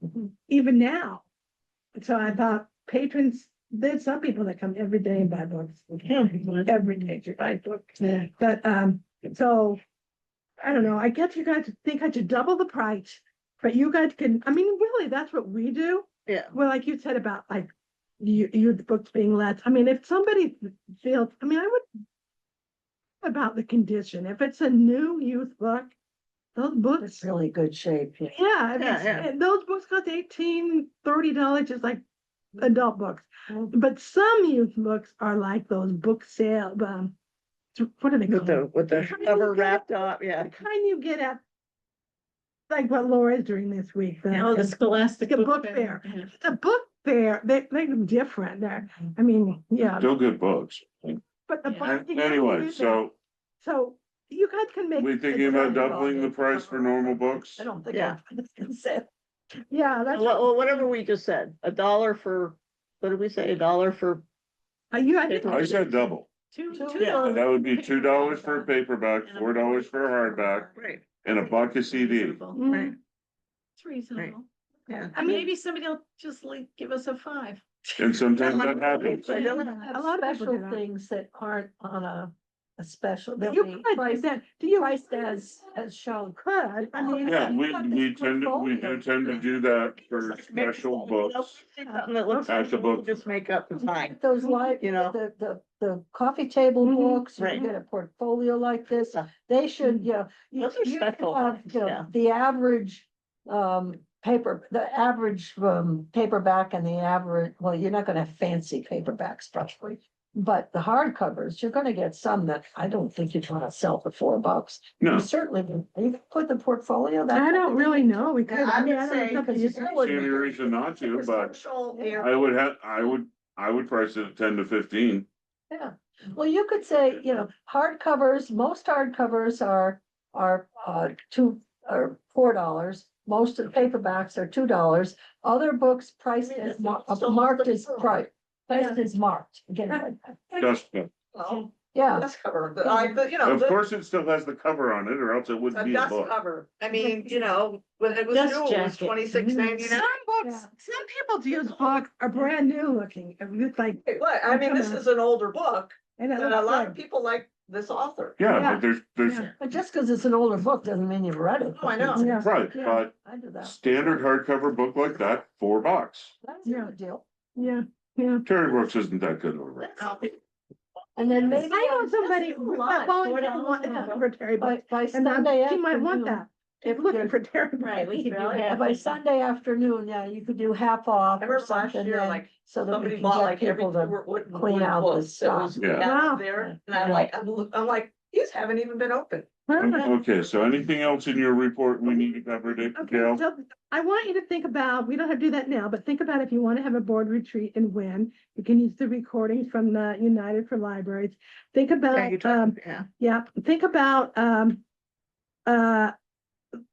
even now. So I thought patrons, there's some people that come every day and buy books. Every day to buy books. Yeah. But so I don't know. I guess you guys think I should double the price, but you guys can. I mean, really, that's what we do. Yeah. Well, like you said about like you the books being less. I mean, if somebody feels, I mean, I would about the condition. If it's a new youth book, those books, It's really good shape. Yeah. yeah, Yeah. and those books cost $18, $30, just like adult books. Mhm. But some youth books are like those book sale. What are they called? With the Kind cover you get wrapped up, yeah. The kind you get at, like what Laura's doing this week. Oh, the Scholastic The Book book Fair. fair. The book fair, they make them different there. I mean, yeah, Still good books. but the. Yeah. book- you have to Anyway, do that. so You guys can make. we thinking about doubling the price for normal books? I don't think Yeah. I can say. Yeah, that's. Well, whatever we just said, $1 for, what did we say? $1 for, I think. I said double. Two Yeah. So that would be $2 for a paperback, $4 for a hardback, right, and a buck a CD. Reasonable. right, It's reasonable. yeah. I mean, Maybe somebody will just like give us a 5. And sometimes that happens. I don't Have A lot of people special do that. things that aren't on a special, they'll You be could, priced, then, do you? priced as shown. Could, I mean. Yeah, You've got this we do tend to do that for special books. Something that looks At the book. just make up the time. Those like, You know. the coffee table Mhm. books, you Right. get a portfolio like this, Yeah. they should, Those are special have, things, yeah. the average, the average, paperback and the average, well, you're not gonna have fancy paperbacks probably. But the hardcovers, you're gonna get some that I don't think you'd wanna sell for $4. No, You certainly, you could put the portfolio that. I don't really know, we could. Yeah, I mean, would don't know say, something because you you said. see any reason not to, but I would have, I would price it at 10 to 15. Yeah, well, you could say, hardcovers, most hardcovers are $4. Most of the paperbacks are $2. Other books priced as marked as price, priced as marked, again, Just, Well, yeah. dust cover, but of course, it still has the cover on it, or else it wouldn't a be a dust book. cover. I mean, when it was Dust new, it was jacket. $26.99. Some books, some people's used books are brand new looking, and it's like, What? I mean, this is an older book, and it but a looks lot good. of people like this author. Yeah, Yeah. but there's, Yeah. But just because it's an older book doesn't mean you've read it. Oh, I know. Yeah. right, Yeah. but I do that. standard hardcover book like that, $4. That's a Yeah. good deal. Yeah, yeah. Terry Brooks isn't that good over it. And then maybe. I know somebody, that's a lot, that $4 wants an hour. for Terry, but By and Sunday. she might want afternoon, that. if looking there's- for terrible. Right, we could do Really? half. by Sunday afternoon, yeah, you could do half off or Remember last something year, then, like, so that we somebody can bought get like every people to wood clean out the books that was stuff. Yeah. Wow. out there, and I'm like, these haven't even been opened. Okay, so anything else in your report we need to cover, Okay, Gail? so I want you to think about, we don't have to do that now, but think about if you want to have a board retreat and when, you can use the recordings from the United for Libraries. Think about, yeah, think about,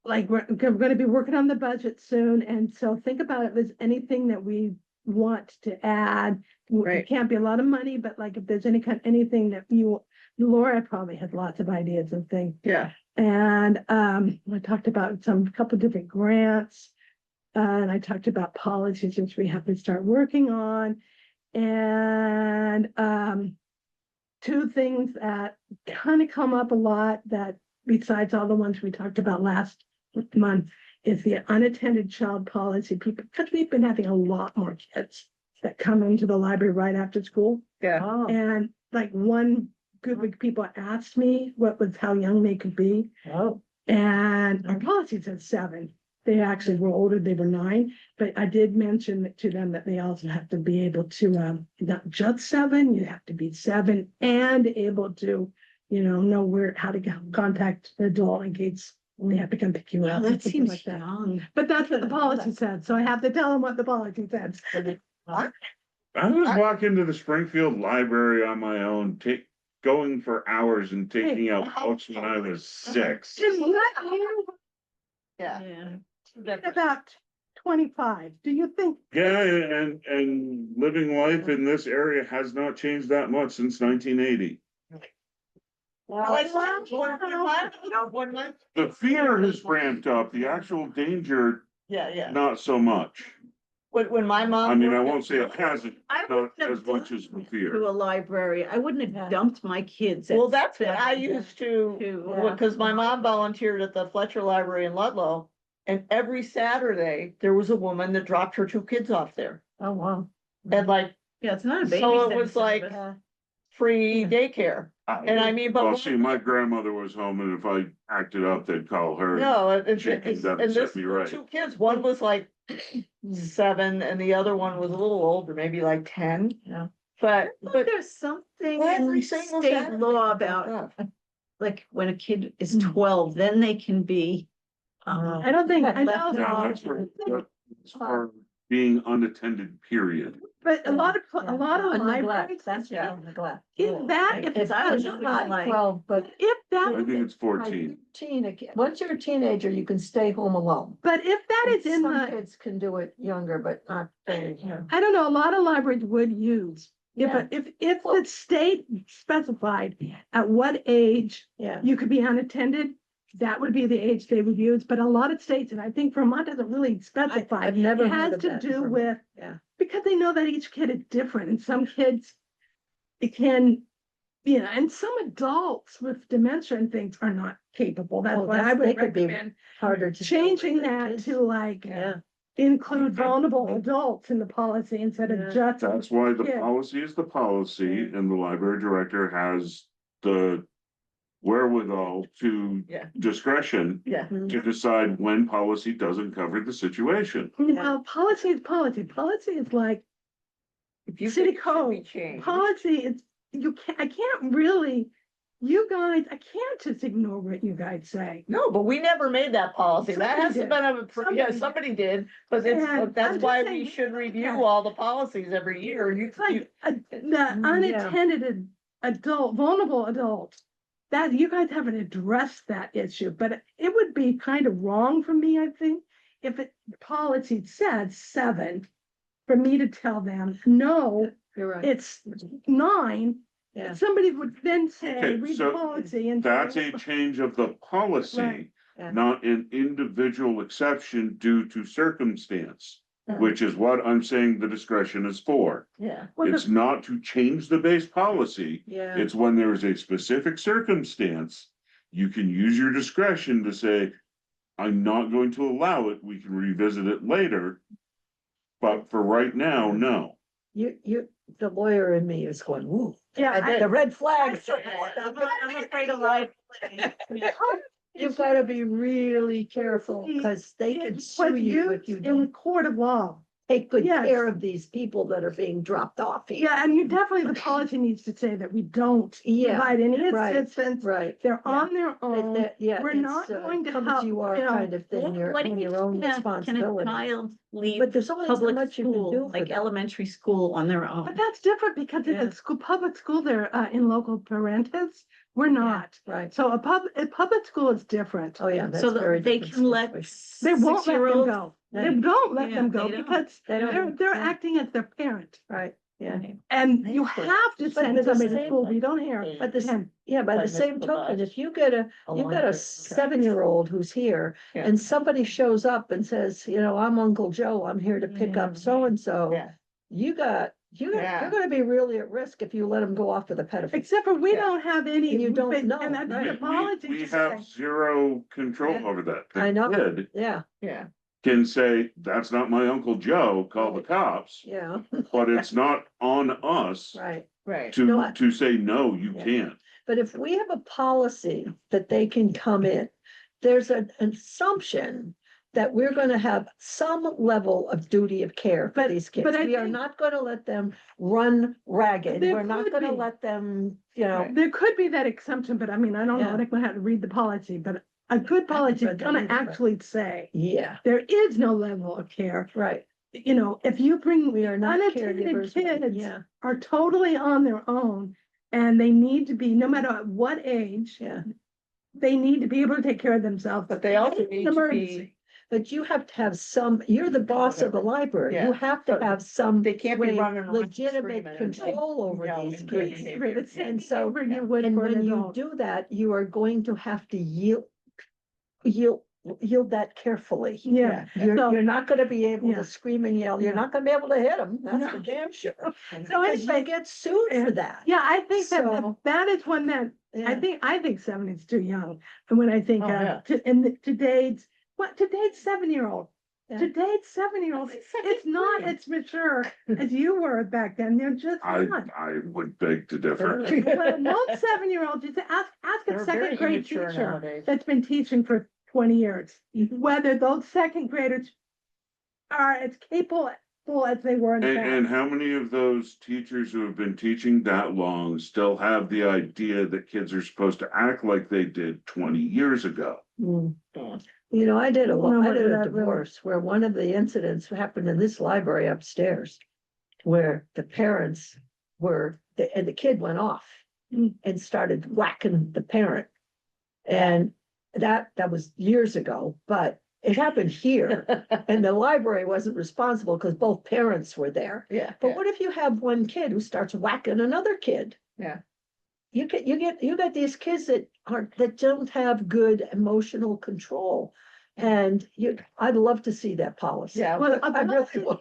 like, we're gonna be working on the budget soon, and so think about if there's anything that we want to add. It Right. can't be a lot of money, but like if there's anything that Laura probably has lots of ideas and things. Yeah. And I talked about couple different grants. And I talked about policies which we have to start working on. And two things that kind of come up a lot that besides all the ones we talked about last month is the unattended child policy. Because we've been having a lot more kids that come into the library right after school. Yeah. Oh, And like one group of people asked me how young they could be. oh, And our policy said 7. They actually were older, they were 9, but I did mention to them that they also have to be able to, not just 7, you have to be 7 and able to, know how to contact the adult in case they have to come pick you Well, up. that and something seems like that. young. But that's what the policy said, so I have to tell them what the policy said. I would walk into the Springfield Library on my own, going for hours and taking out books when I was 6. Yeah. About 25, do you think? Yeah, and living life in this area has not changed that much since 1980. The fear has ramped up, the actual danger, Yeah. not so much. When my mom. I mean, I worked won't at- say it hasn't, I not wouldn't have as much as the fear. To a library, I wouldn't Yeah. have dumped my kids. Well, at that's what I 7 used to, to- because my mom volunteered at the Fletcher Library in Ludlow. And every Saturday, there was a woman that dropped her 2 kids off there. oh, wow. And like Yeah, it's not a baby. So it was like- Yeah. free daycare. And I mean, but. Well, see, my grandmother was home and if I acted up, they'd call her. No, She came down and and set this, me right. 2 kids, one was like 7 and the other one was a little older, maybe like 10. Yeah. But There's something every in single state Saturday. law about, like, when a kid is 12, then they can be. I don't think, I Left know, No, that's for being unattended, period. but a lot of Neglect, libraries, that's Yeah. neglect. if that, if Because I was It's just not like, 12, but if I that, think it's 14. once you're a teenager, you can stay home alone. but if that is in Some the, kids can do it younger, but not very, I don't know, a lot of libraries would use. Yeah. If the state specified at what age yeah. you could be unattended, that would be the age they would use, but a lot of states, and I think Vermont doesn't really specify. I've never It heard has of to that do in with, Yeah. because they know that each kid is different, and some kids, it can, and some adults with dementia and things are not capable. That's Oh, why I they would could be recommend Harder to. changing deal with that kids. to like Yeah. include vulnerable adults in the policy instead Yeah. of just. That's why the Yeah. policy is the policy and the library director has the wherewithal to Yeah. discretion Yeah. to decide when policy doesn't cover the situation. Well, policy is policy. Policy is like If you city think it should be code. changed. Policy is, I can't really, you guys, I can't just ignore what you guys say. No, but we never made that policy. That Somebody hasn't did. been yeah, somebody did, but it's, And but that's I'm just why saying, we should review yeah. all the policies every year. It's like the yeah. unattended adult, vulnerable adult. That, you guys haven't addressed that issue, but it would be kind of wrong for me, I think, if policy said 7, for me to tell them, no, You're right. it's 9. Yeah. Somebody would then say, Okay, read the so policy and. That's a change of the policy, Right. Yeah. not an individual exception due to circumstance, Yeah. which is what I'm saying the discretion is for. Yeah. Well, It's not to change the base policy. Yeah. It's when there is a specific circumstance, you can use your discretion to say, I'm not going to allow it. We can revisit it later. But for right now, no. The lawyer in me is going, woo. Yeah, The red flags. I'm afraid of life. you've gotta be really careful, because they can It sue was you if used you in don't court of law. take good Yes. care of these people that are being dropped off here. Yeah, and you definitely, the policy needs to say that we don't Yeah, provide any right, assistance. right. They're yeah. on their own. Yeah, We're it's, not going to come help, as you are you know, kind of thing, you're What on age your own can a responsibility. child leave But there's only so public much you can do school, for like them. elementary school on their own? But that's different because in Yeah. the school, public school, they're in local parentis. We're not. Right. So a public school is different. Oh, yeah, that's So very they different can let situation. They won't let them 6-year-olds go. They Yeah. don't let Yeah, them go they don't. because They don't, they're yeah. acting as their parent. Right, yeah. And you But- have to but send the somebody to same- school. We don't hear. But this, And yeah, by the Like same Mr. token, Bus. if you get a, A you've long got a trip. 7-year-old who's here Yeah. and somebody shows up and says, you know, I'm Uncle Joe, I'm here to pick up so-and-so. Yeah. You're Yeah. gonna be really at risk if you let them go off with a pedophile. except for we Yeah. don't have any. And you don't but- know, And that's right. the policy. We to have say. zero control Yeah. over that. The I know. kid Yeah, Yeah. can say, that's not my Uncle Joe, call the Right. cops, yeah, but it's not on us right. Right. No, I- to say, no, you Yeah. can't. But if we have a policy that they can come in, there's an assumption that we're gonna have some level of duty of care for But- these kids. but I We are think- not gonna let them run ragged. There We're not could gonna be. let them, you know, Right. There could be that exemption, but I mean, I don't know, Yeah. I'm gonna have to read the policy, but a good policy is read that gonna either, but- actually say, yeah, there is no level of care. right. You know, if you bring We are not unattended caregivers. but- kids Yeah, are totally on their own and they need to be, no matter at what age, yeah. they need to be able to take care of themselves. But they also in need an to emergency. be, But you have to have some, you're the boss of the library. You Yeah. have to But have some they can't be way, running around legitimate screaming and, control over you know, these in good kids. behavior. It's the And same so- behavior you would And for an when you adult. do that, you are going to have to yield that carefully. Yeah. You're, So- you're not gonna be able Yeah. to scream and yell. You're Yeah. not gonna be able to hit them. That's No. for damn sure. So Because you anyway, get sued for that. yeah, I think that So- that is one that, Yeah. I think 7 is too young. And when I think, Oh, yeah. today's 7-year-old, Yeah. today's 7-year-old, it's not as mature as you were back then. They're just not. I would beg to differ. Well, most 7-year-olds, just ask They're a very second grade immature teacher nowadays. that's been teaching for 20 years, whether those second graders are as capable as they were in the And past. how many of those teachers who have been teaching that long still have the idea that kids are supposed to act like they did 20 years ago? Mm. Yeah. You know, I did I don't know I whether did a that really- divorce where one of the incidents happened in this library upstairs. Where the parents were, and the kid went off Mm. and started whacking the parent. And that was years ago, but it happened here and the library wasn't responsible because both parents were there. Yeah. But what if you have one kid who starts whacking another kid? Yeah. You get these kids that don't have good emotional control. And I'd love to see that policy. Yeah. Well, I really would.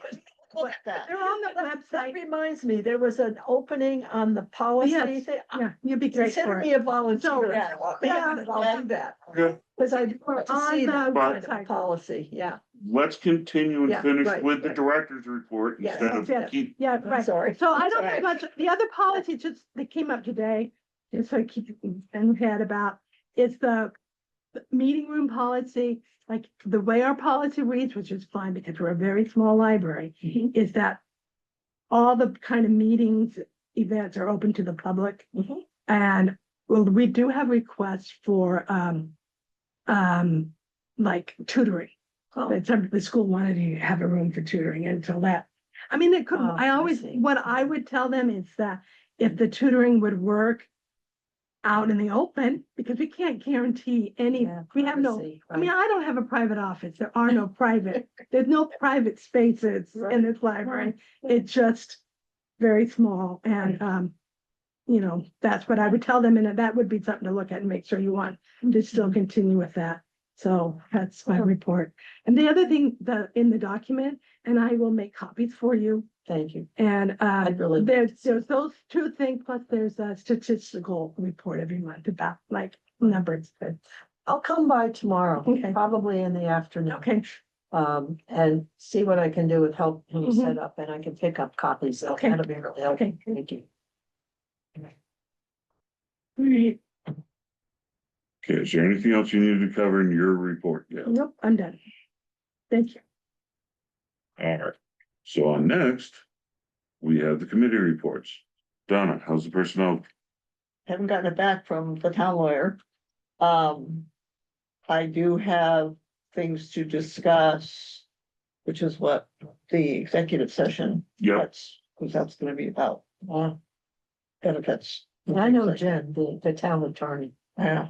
Look at that. They're on the That website. reminds me, there was an opening on the policy Yes. thing. Yeah, you'd be great Consider for me it. a volunteer. So, if you want me on it, I'll do that. Okay, Because I'd We're like to on see the that kind of website. policy, yeah. let's continue and Yeah, finish right, with the right. director's report Yes, instead of yes. keep. Yeah, I'm right. sorry. So I That's don't all have right. much, the other policy just, that came up today, just so I keep in head about, is the meeting room policy, like the way our policy reads, which is fine because we're a very small library, is that all the kind of meetings, events are open to the public. Mhm. And well, we do have requests for, like tutoring. Oh, That the school wanted to have a room for tutoring until that. I mean, it could, Oh, I I always, see. what I would tell them is that if the tutoring would work out in the open, because we can't guarantee any, yeah, we have no, privacy, I mean, right. I don't have a private office. There are no private, there's no private spaces Right. in this library. It's just very small and, you know, that's what I would tell them. And that would be something to look at and make sure you want to still continue with that. So that's my report. And the other thing, in the document, and I will make copies for you. Thank you. And I'd really like there's to see those two things, plus there's a statistical report every month about like numbers. I'll come by tomorrow, Okay. probably in the afternoon. Okay, And see what I can do with help him Mhm. set up, and I can pick up copies. So Okay. that'll be really helpful. Okay. Thank you. Right. Okay, is there anything else you needed to cover in your report? Yeah. Nope, I'm done. Thank you. All right, so on next, we have the committee reports. Donna, how's the personnel? Haven't gotten it back from the town lawyer. I do have things to discuss, which is what the executive session. Yep. That's, because that's gonna be about, benefits. I know Jen, the town attorney. Yeah,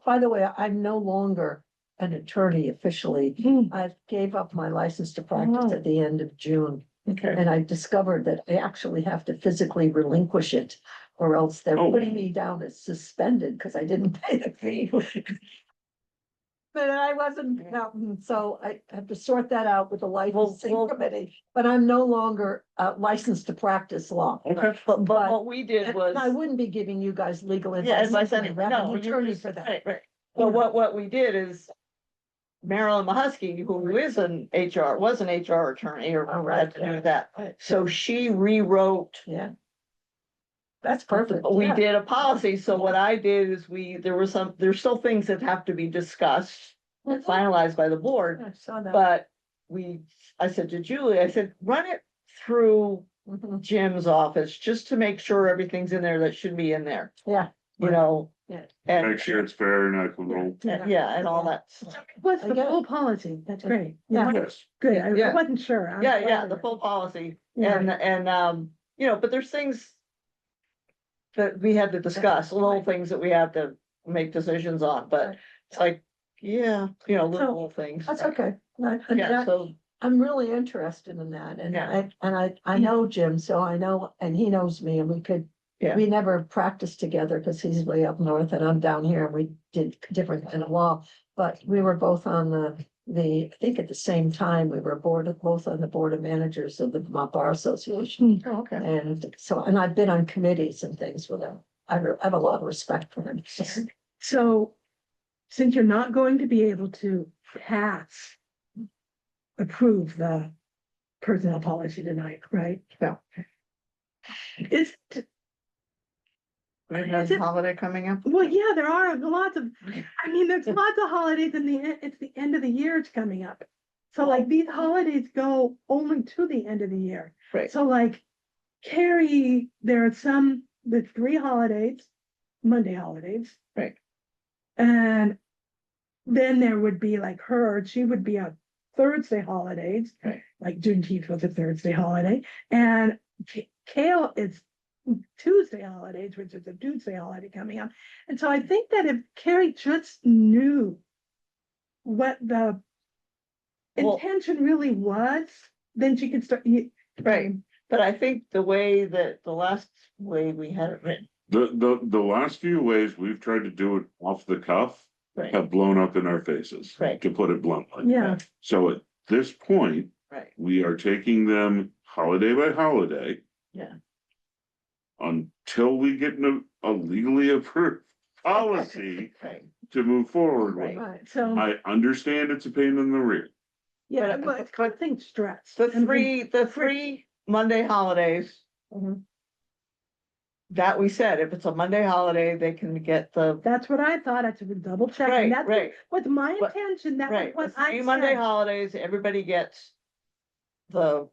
By the way, I'm no longer an attorney officially. I gave up my license to practice at the end of June. okay. And I discovered that I actually have to physically relinquish it, or else they're Oh. putting me down as suspended because I didn't pay the fee. But I wasn't, so I have to sort that out with the licensing well- committee, but I'm no longer licensed to practice law. Okay. But what we did was. And I wouldn't be giving you guys legal Yeah, advice. as I anyway. said, We have no, an you attorney just- for that. Right. But what we did is Marilyn Mahusky, who is was an HR attorney or Oh, right, had to do that. Right. So she rewrote. Yeah. That's perfect. We yeah. did a policy, so what I did is there's still things that have to be discussed and Mhm. finalized by the board, I saw that. but I said to Julie, I said, run it through Mhm. Jim's office, just to make sure everything's in there that should be in there, Yeah. you know? Yeah. And, Make sure it's fair and equitable. yeah, and all that. stuff. What's I the get it. full policy? That's great. Yeah. Yes. Good. I Yeah. wasn't sure. I'm Yeah, glad the of full policy, it. Yeah. and, but there's things that we had to discuss, little things that we have to make decisions on, but Right. it's like, yeah, little things. That's okay. Yeah, so, I'm really interested in that, and Yeah. I know Jim, so I know, and he knows me, and Yeah. we never practiced together because he's way up north and I'm down here, and we did different kind of law. But we were both on I think at the same time, we were both on the board of managers of the Vermont Bar Association. oh, okay. And so, and I've been on committees and things with him. I have a lot of respect for him. So, since you're not going to be able to approve the personnel policy tonight, right? No. Is, We have Is it- a holiday coming up. well, yeah, there are lots of, there's lots of holidays in it's the end of the year it's coming up. So like these holidays go only to the end of the year. Right. So like Carrie, there's 3 holidays, Monday holidays. Right. And then there would be like she would be on Thursday holidays. Right. Like Juneteenth was a Thursday holiday, and Kale is Tuesday holidays, which is a Tuesday holiday coming up. And so I think that if Carrie just knew what the Well- intention really was, then she could start. Right. But I think the last way we had it written, The last few ways we've tried to do it off the cuff right, have blown up in our faces. Right. To put it bluntly. Yeah, So at this point, right, we are taking them holiday by holiday. Yeah. Until we get a legally approved policy right. to move forward with. Right. Right. so, I understand it's a pain in the rear. yeah, but- but I think stress. The three Monday holidays. Mhm. That we said, if it's a Monday holiday, they can get That's what I thought. I should double check. right, And that's right, was my But- intention. That was right. The what I three Monday said. holidays, everybody gets the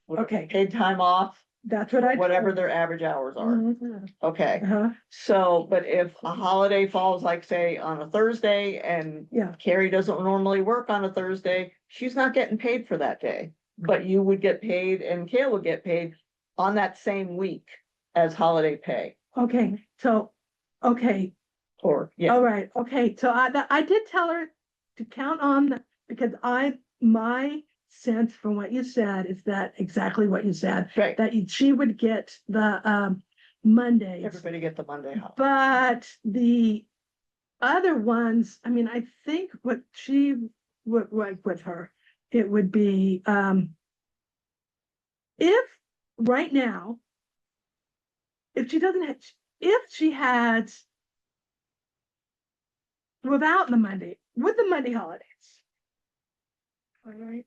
Okay. paid time off, That's what I. whatever told their average hours are. Mhm. Okay, Uh-huh. so, but if a holiday falls like, say, on a Thursday and Yeah, Carrie doesn't normally work on a Thursday, she's not getting paid for that day. But you would get paid and Kale would get paid on that same week as holiday pay, okay, so, okay, or, yeah, all right, okay, so I did tell her to count on, because my sense from what you said is that exactly what you said, right, that she would get the Mondays. everybody get the Monday holiday. But the other ones, I think what she would like with her, it would be, if right now, if she doesn't have, if she had without the Monday, with the Monday holidays. All right.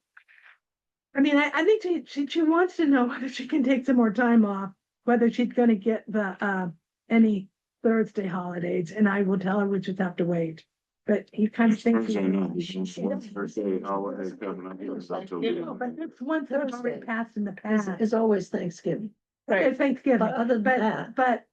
I think she wants to know whether she can take some more time off, whether she's gonna get the any Thursday holidays, and I will tell her we just have to wait. But he kind of thinks. I know, there's just one Thursday holiday coming up. It's not till the No, but end. it's one that's already Thursday. passed in the Is, past. is always Thanksgiving. Right, It's Thanksgiving, But other than that, but,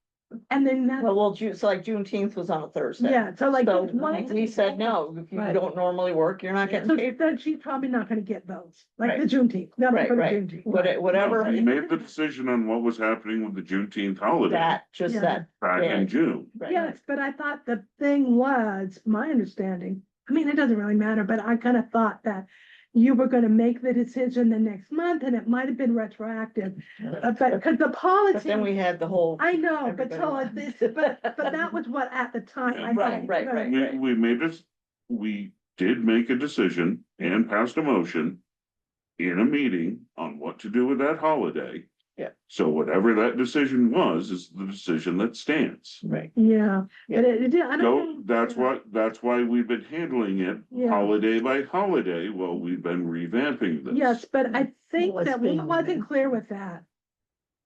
and then that's, well, so like Juneteenth was on a Thursday. yeah, so like. So it's one- we said, no, if you Right. don't normally work, you're not getting So paid. then she's probably not gonna get those, like the Right. Juneteenth, nothing Right, for the right. Juneteenth. Whatever, We made the decision on what was happening with the Juneteenth holiday that, just Yeah. that. back yeah. in June. Right. Yes, but I thought the thing was, my understanding, I mean, it doesn't really matter, but I kind of thought that you were gonna make the decision the next month, and it might have been retroactive, but, because the But policy. then we had the whole. I know, but everybody so laughed. this, but that was what at the time. I Right, thought, right, no, right. We made this, we did make a decision and passed a motion in a meeting on what to do with that holiday. Yeah. So whatever that decision was, is the decision that stands. Right. Yeah, Yeah. but it, I don't So know. that's why we've been handling it Yeah. holiday by holiday while we've been revamping this. Yes, but I think Well, it's that we being wasn't revamped. clear with that.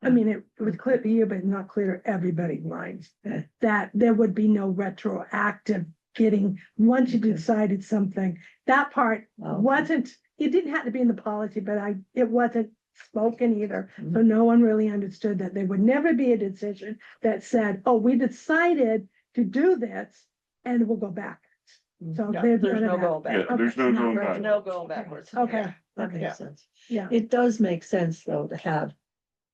I mean, it was clear to you, but not clear to everybody's minds, that there would be no retroactive getting, once you Okay. decided something, that part Oh. wasn't, it didn't have to be in the policy, but it wasn't spoken either. Mm-hmm. So no one really understood that there would never be a decision that said, oh, we decided to do this and we'll go back. So Yeah, there's there's none no of that. going back. Yeah, there's no Okay, going not back. No going backwards. Okay, that Yeah. makes sense. yeah. It does make sense, though, to have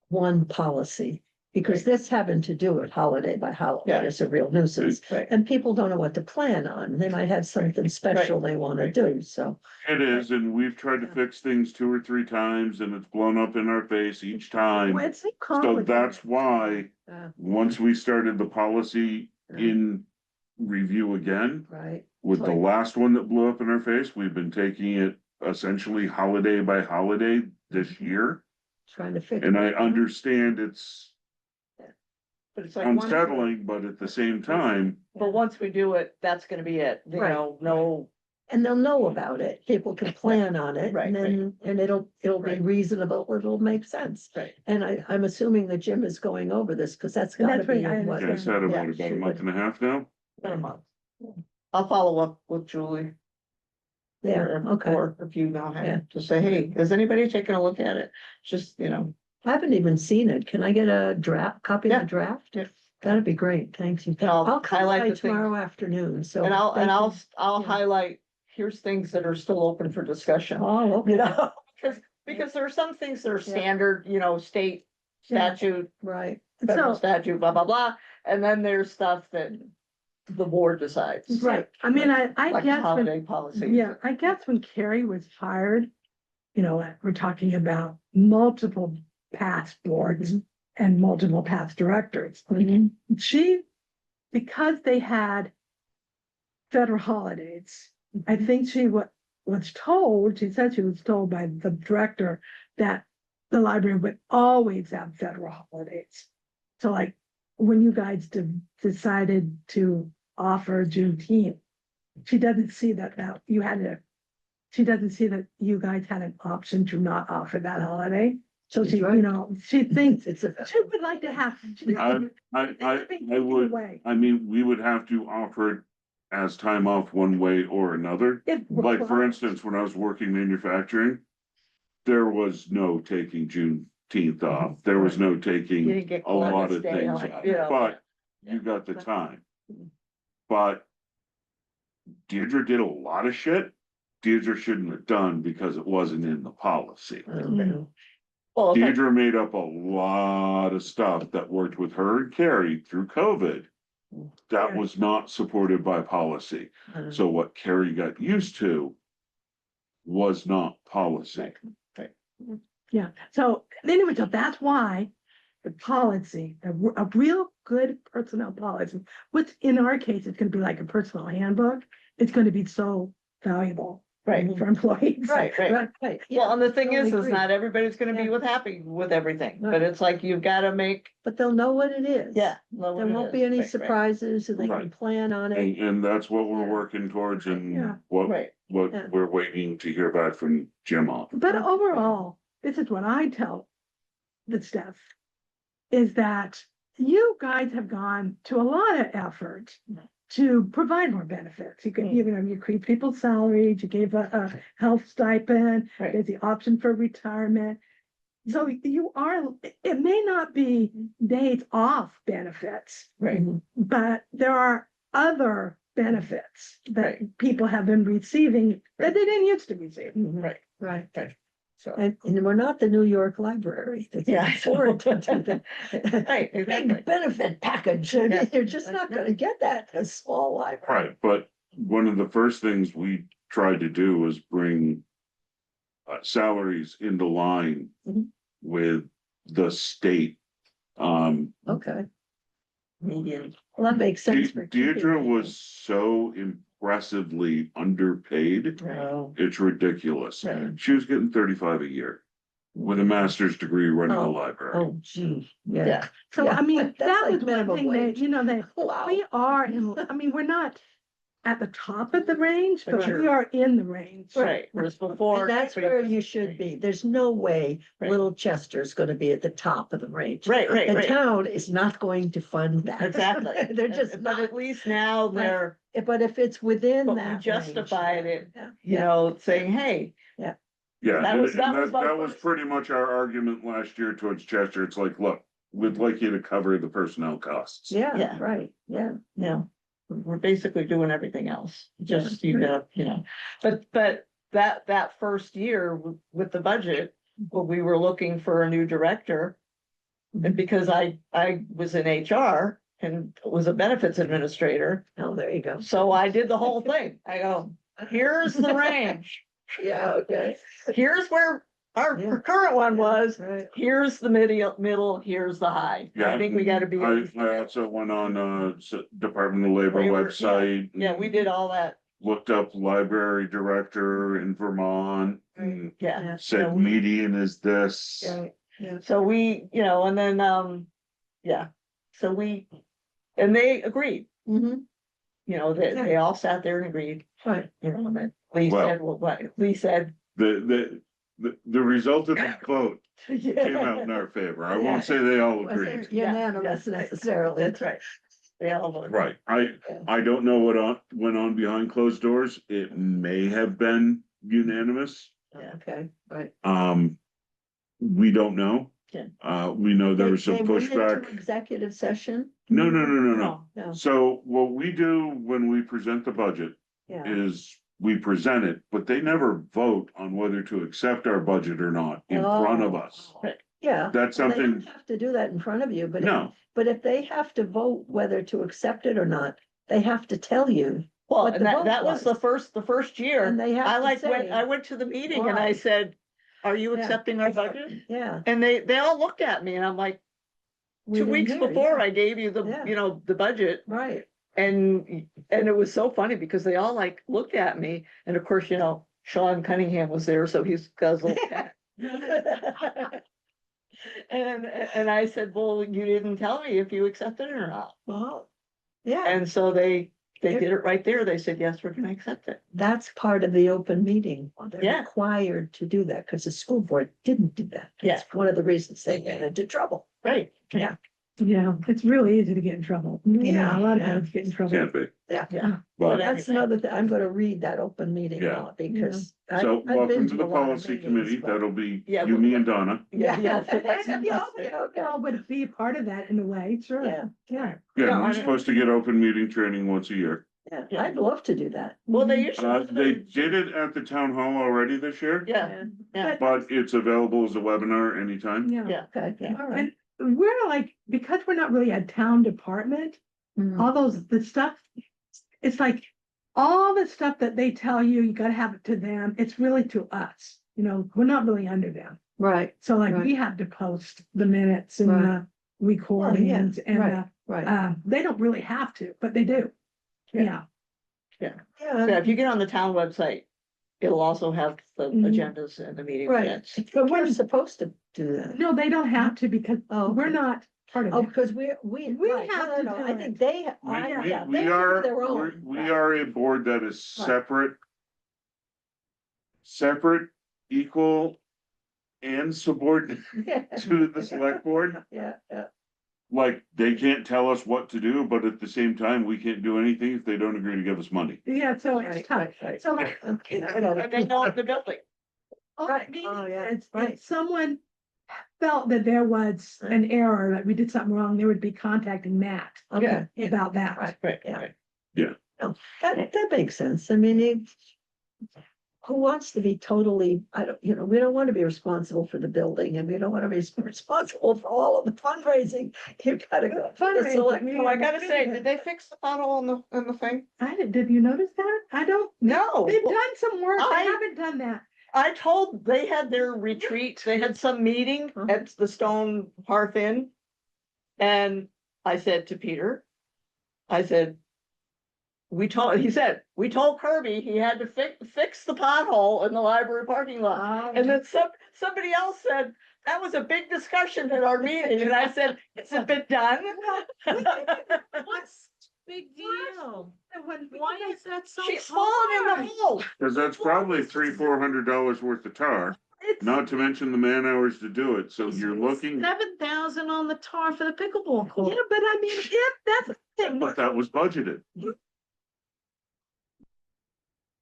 one policy, because this having to do it holiday by Yeah. holiday is a real nuisance. Right. And people don't know what to plan on. They might have something special they want to Right. do, so. It is, and we've tried to fix things 2 or 3 times and it's blown up in our face each time. Well, it's So complicated. that's why, uh, once we started the policy in review again, Right, with the Right. last one that blew up in our face, we've been taking it essentially holiday by holiday this year. trying to fix. And I it. understand it's But it's like. once- unsettling, but at the same time, But once we do it, that's gonna be it, you Right. know, no, And they'll know about it. People can plan on it, Right, and then, and it'll be Right. reasonable, it'll make sense. Right. And I'm assuming that Jim is going over this, because that's And gotta that's what be I in what. I said Yeah. about a month and a half now. in a month. I'll follow up with Julie. Yeah, or- okay. Or if you now Yeah. have, to say, hey, has anybody taken a look at it? Just, you know. I haven't even seen it. Can I get a draft, copy of Yeah. the draft? Yeah. That'd be great, thanks. And I'll I'll come highlight by the things. tomorrow afternoon, so. And I'll, thank you. I'll Yeah. highlight, here's things that are still open for discussion, Oh, okay, you know, because there are some things that are standard, you know, state Yeah. statute, right. federal So, statute, blah, blah, blah. And then there's stuff that the board decides. right, I mean, I Like guess, when- holiday policy. yeah, I guess when Carrie was hired, you know, we're talking about multiple past boards and multiple past directors. Mhm. She, because they had federal holidays, I think she was told, she said she was told by the director that the library would always have federal holidays. So like, when you guys decided to offer Juneteenth, she doesn't see that you had to, she doesn't see that you guys had an option to not offer that holiday. So She's she, right. you know, she thinks, It's a. she would like to have. I would, I mean, we would have to offer it as time off one way or another. Like, for instance, when I was working manufacturing, there was no taking Juneteenth off. There was no You taking didn't get a lot Columbus of Day things off, off, you know. but you got the time. But Deirdre did a lot of shit Deirdre shouldn't have done because it wasn't in the policy. Okay. Well, if I- Deirdre made up a lot of stuff that worked with her and Carrie through COVID. That Yeah. was not supported by policy. Uh, So what Carrie got used to was not policy. Yeah, so anyway, so that's why the policy, a real good personnel policy, which in our case, it's gonna be like a personal handbook. It's gonna be so valuable Right, for employees. right, right. Right, Well, and the thing totally is agree. not everybody's gonna be Yeah. happy with everything, but Right. it's like you've gotta make, but they'll know what it is. know There what it won't is. be any Right, right. surprises, and they can Right. plan on it. And that's what we're Yeah. working towards Yeah. and what Right, what Yeah. we're waiting to hear back from Jim on. But overall, this is what I tell the staff, is that you guys have gone to a lot of effort to provide more benefits. You could, you know, you increased people's salaries, you gave a health stipend, Right. there's the option for retirement. So you are, it may not be days off benefits, Right. but there are other benefits that Right. people have been receiving that they didn't used to receive. Right. Right. So, And we're not the New York Library. that can Yeah, I afford to do that. Right, exactly. Big benefit package. I mean, Yeah. you're just not gonna get that in a small library. Right, but one of the first things we tried to do was bring salaries into line Mhm. with the state. Okay, median. well, that makes sense. for keeping Deirdre people. was so impressively underpaid, Right. it's ridiculous. Right. She was getting 35 a year with a master's degree running a Oh, library. Oh, gee, yeah. Yeah. So, Yeah, I mean, that's that like was one minimum thing that, wage. you know, that Wow. we are in, I mean, we're not at the top of the range, But but we you're- are in the range. Right, whereas before. And that's where you should be. There's no way Right. Little Chester's gonna be at the top of the range. Right, right, The right. town is not going to fund that. Exactly. They're just But not, at least now they're, but if it's within But we that range. justified it, yeah, you yeah. know, saying, hey, Yeah, That and was- that was my that was first- pretty much our argument last year towards Chester. It's like, look, we'd like you to cover the personnel costs. Yeah, Yeah. right, yeah. no, we're basically doing everything else, just, Yeah. you know, but that first year with the budget, when we were looking for a new director. And because I was in HR and was a benefits administrator, Oh, there you go. so I did the whole thing. I go, here's the range, Yeah, okay. here's where our Yeah. current one was. Right. Here's the middle, here's the high. Yeah, I think we gotta be. I also went on Department of Labor Labor, yeah. website. Yeah, we did all that, Looked up library director in Vermont, and yeah. Yeah. said we- median is this. Yeah. So we, and then, yeah, so and they agreed, Mm-hmm, they all sat there and agreed, right. and then Lee Well- said, well, what, Lee said. The result of the vote came out in our favor. I won't say they all agreed. Wasn't unanimous Yeah, necessarily. That's right. They all voted. Right, I don't know what went on behind closed doors. It may have been unanimous. Yeah. Okay, right. We don't know. Yeah. We know there was some They went into pushback. Executive session? No. No, So what we do when we present the budget yeah. is we present it, but they never vote on whether to accept our budget or not in front of us. Yeah. That's Well, they something, don't have to do that in front of you, but no, but if they have to vote whether to accept it or not, they have to tell you. Well, What and the vote that was the was. first year, And they have I to like say, I went to the meeting and I why. said, are you Yeah. accepting our budget? yeah. And they all looked at me and I'm like, we 2 didn't weeks hear, before yeah, I gave you Yeah. the budget. Right, And it was so funny because they all like looked at me and of course, Sean Cunningham was there, so he's guzzled. And I said, well, you didn't tell me if you accepted it or not. well, yeah, And so they did it right there. They said, yes, we're gonna accept it. that's part of the open meeting. They're Yeah. required to do that because the school board didn't do that. Yeah. It's one of the reasons they got into trouble. Right. Yeah. Yeah, it's really easy to get in trouble. Yeah, A lot of yeah. times get in trouble. can't be, Yeah. but That's another thing. I'm gonna read that open meeting Yeah. law because. so I've welcome been to the a lot of policy meetings, committee. but- That'll be Yeah, you, but- me and Donna. Yeah. Yeah, okay. Well, would be a part of that in a way, sure. Yeah. Yeah. Yeah, Yeah, we're I- supposed to get open meeting training once a year. Yeah, Yeah. I'd love to do that. Well, they usually. They did it at the town hall already this year, Yeah, yeah. but it's available as a webinar anytime. Yeah. Yeah. Okay, Yeah. all right. And we're like, because we're not really a town department, Mm. all the stuff, it's like all the stuff that they tell you, you gotta have it to them, it's really to us. We're not really under them. Right, So like Right. we have to post the minutes and the recordings and right. they don't really have to, but they do. Yeah. Yeah, Yeah, if you get on the town website, it'll also have the Mhm. agendas and the meeting right. minutes. But we're supposed to do that. No, they don't have to because Oh, we're okay. not part of Oh, it. because we We have to no, I do think it. they, We, yeah, we they have are, their own. we right. are a board that is Right. separate, equal, and subordinate to the select board. Yeah, yeah. like, they can't tell us what to do, but at the same time, we can't do anything if they don't agree to give us money. Yeah, so Right, it's tough. right, right. So like, And they know the building. Right. maybe Oh, yeah, it's, right. if someone felt that there was an error, that we did something wrong, they would be contacting Matt Okay, about that. right, Right, Yeah. right. that makes sense. I mean, who wants to be totally, I don't, we don't want to be responsible for the building and we don't want to be responsible for all of the fundraising. You've got to go. through the Fundraising, select- we So I have gotta to say, do did it. they fix the pothole in the thing? Did you notice that? I don't, No. they've done some work, I- they haven't done that. I told, they had their retreat, they had some meeting at the Stone Hearth Inn. And I said to Peter, I said, he said, we told Kirby he had to fix the pothole in the library parking lot. And then somebody else said, that was a big discussion at our meeting, and I said, has it been done? What's the big deal? When- Why is that so She's fallen in the hard? hole. Cause that's probably $300-400 worth of tar, It's, not to mention the man hours to do it, so you're looking, 7,000 on the tar for the pickleball court. yeah, but I mean, if that's the thing, but that was budgeted.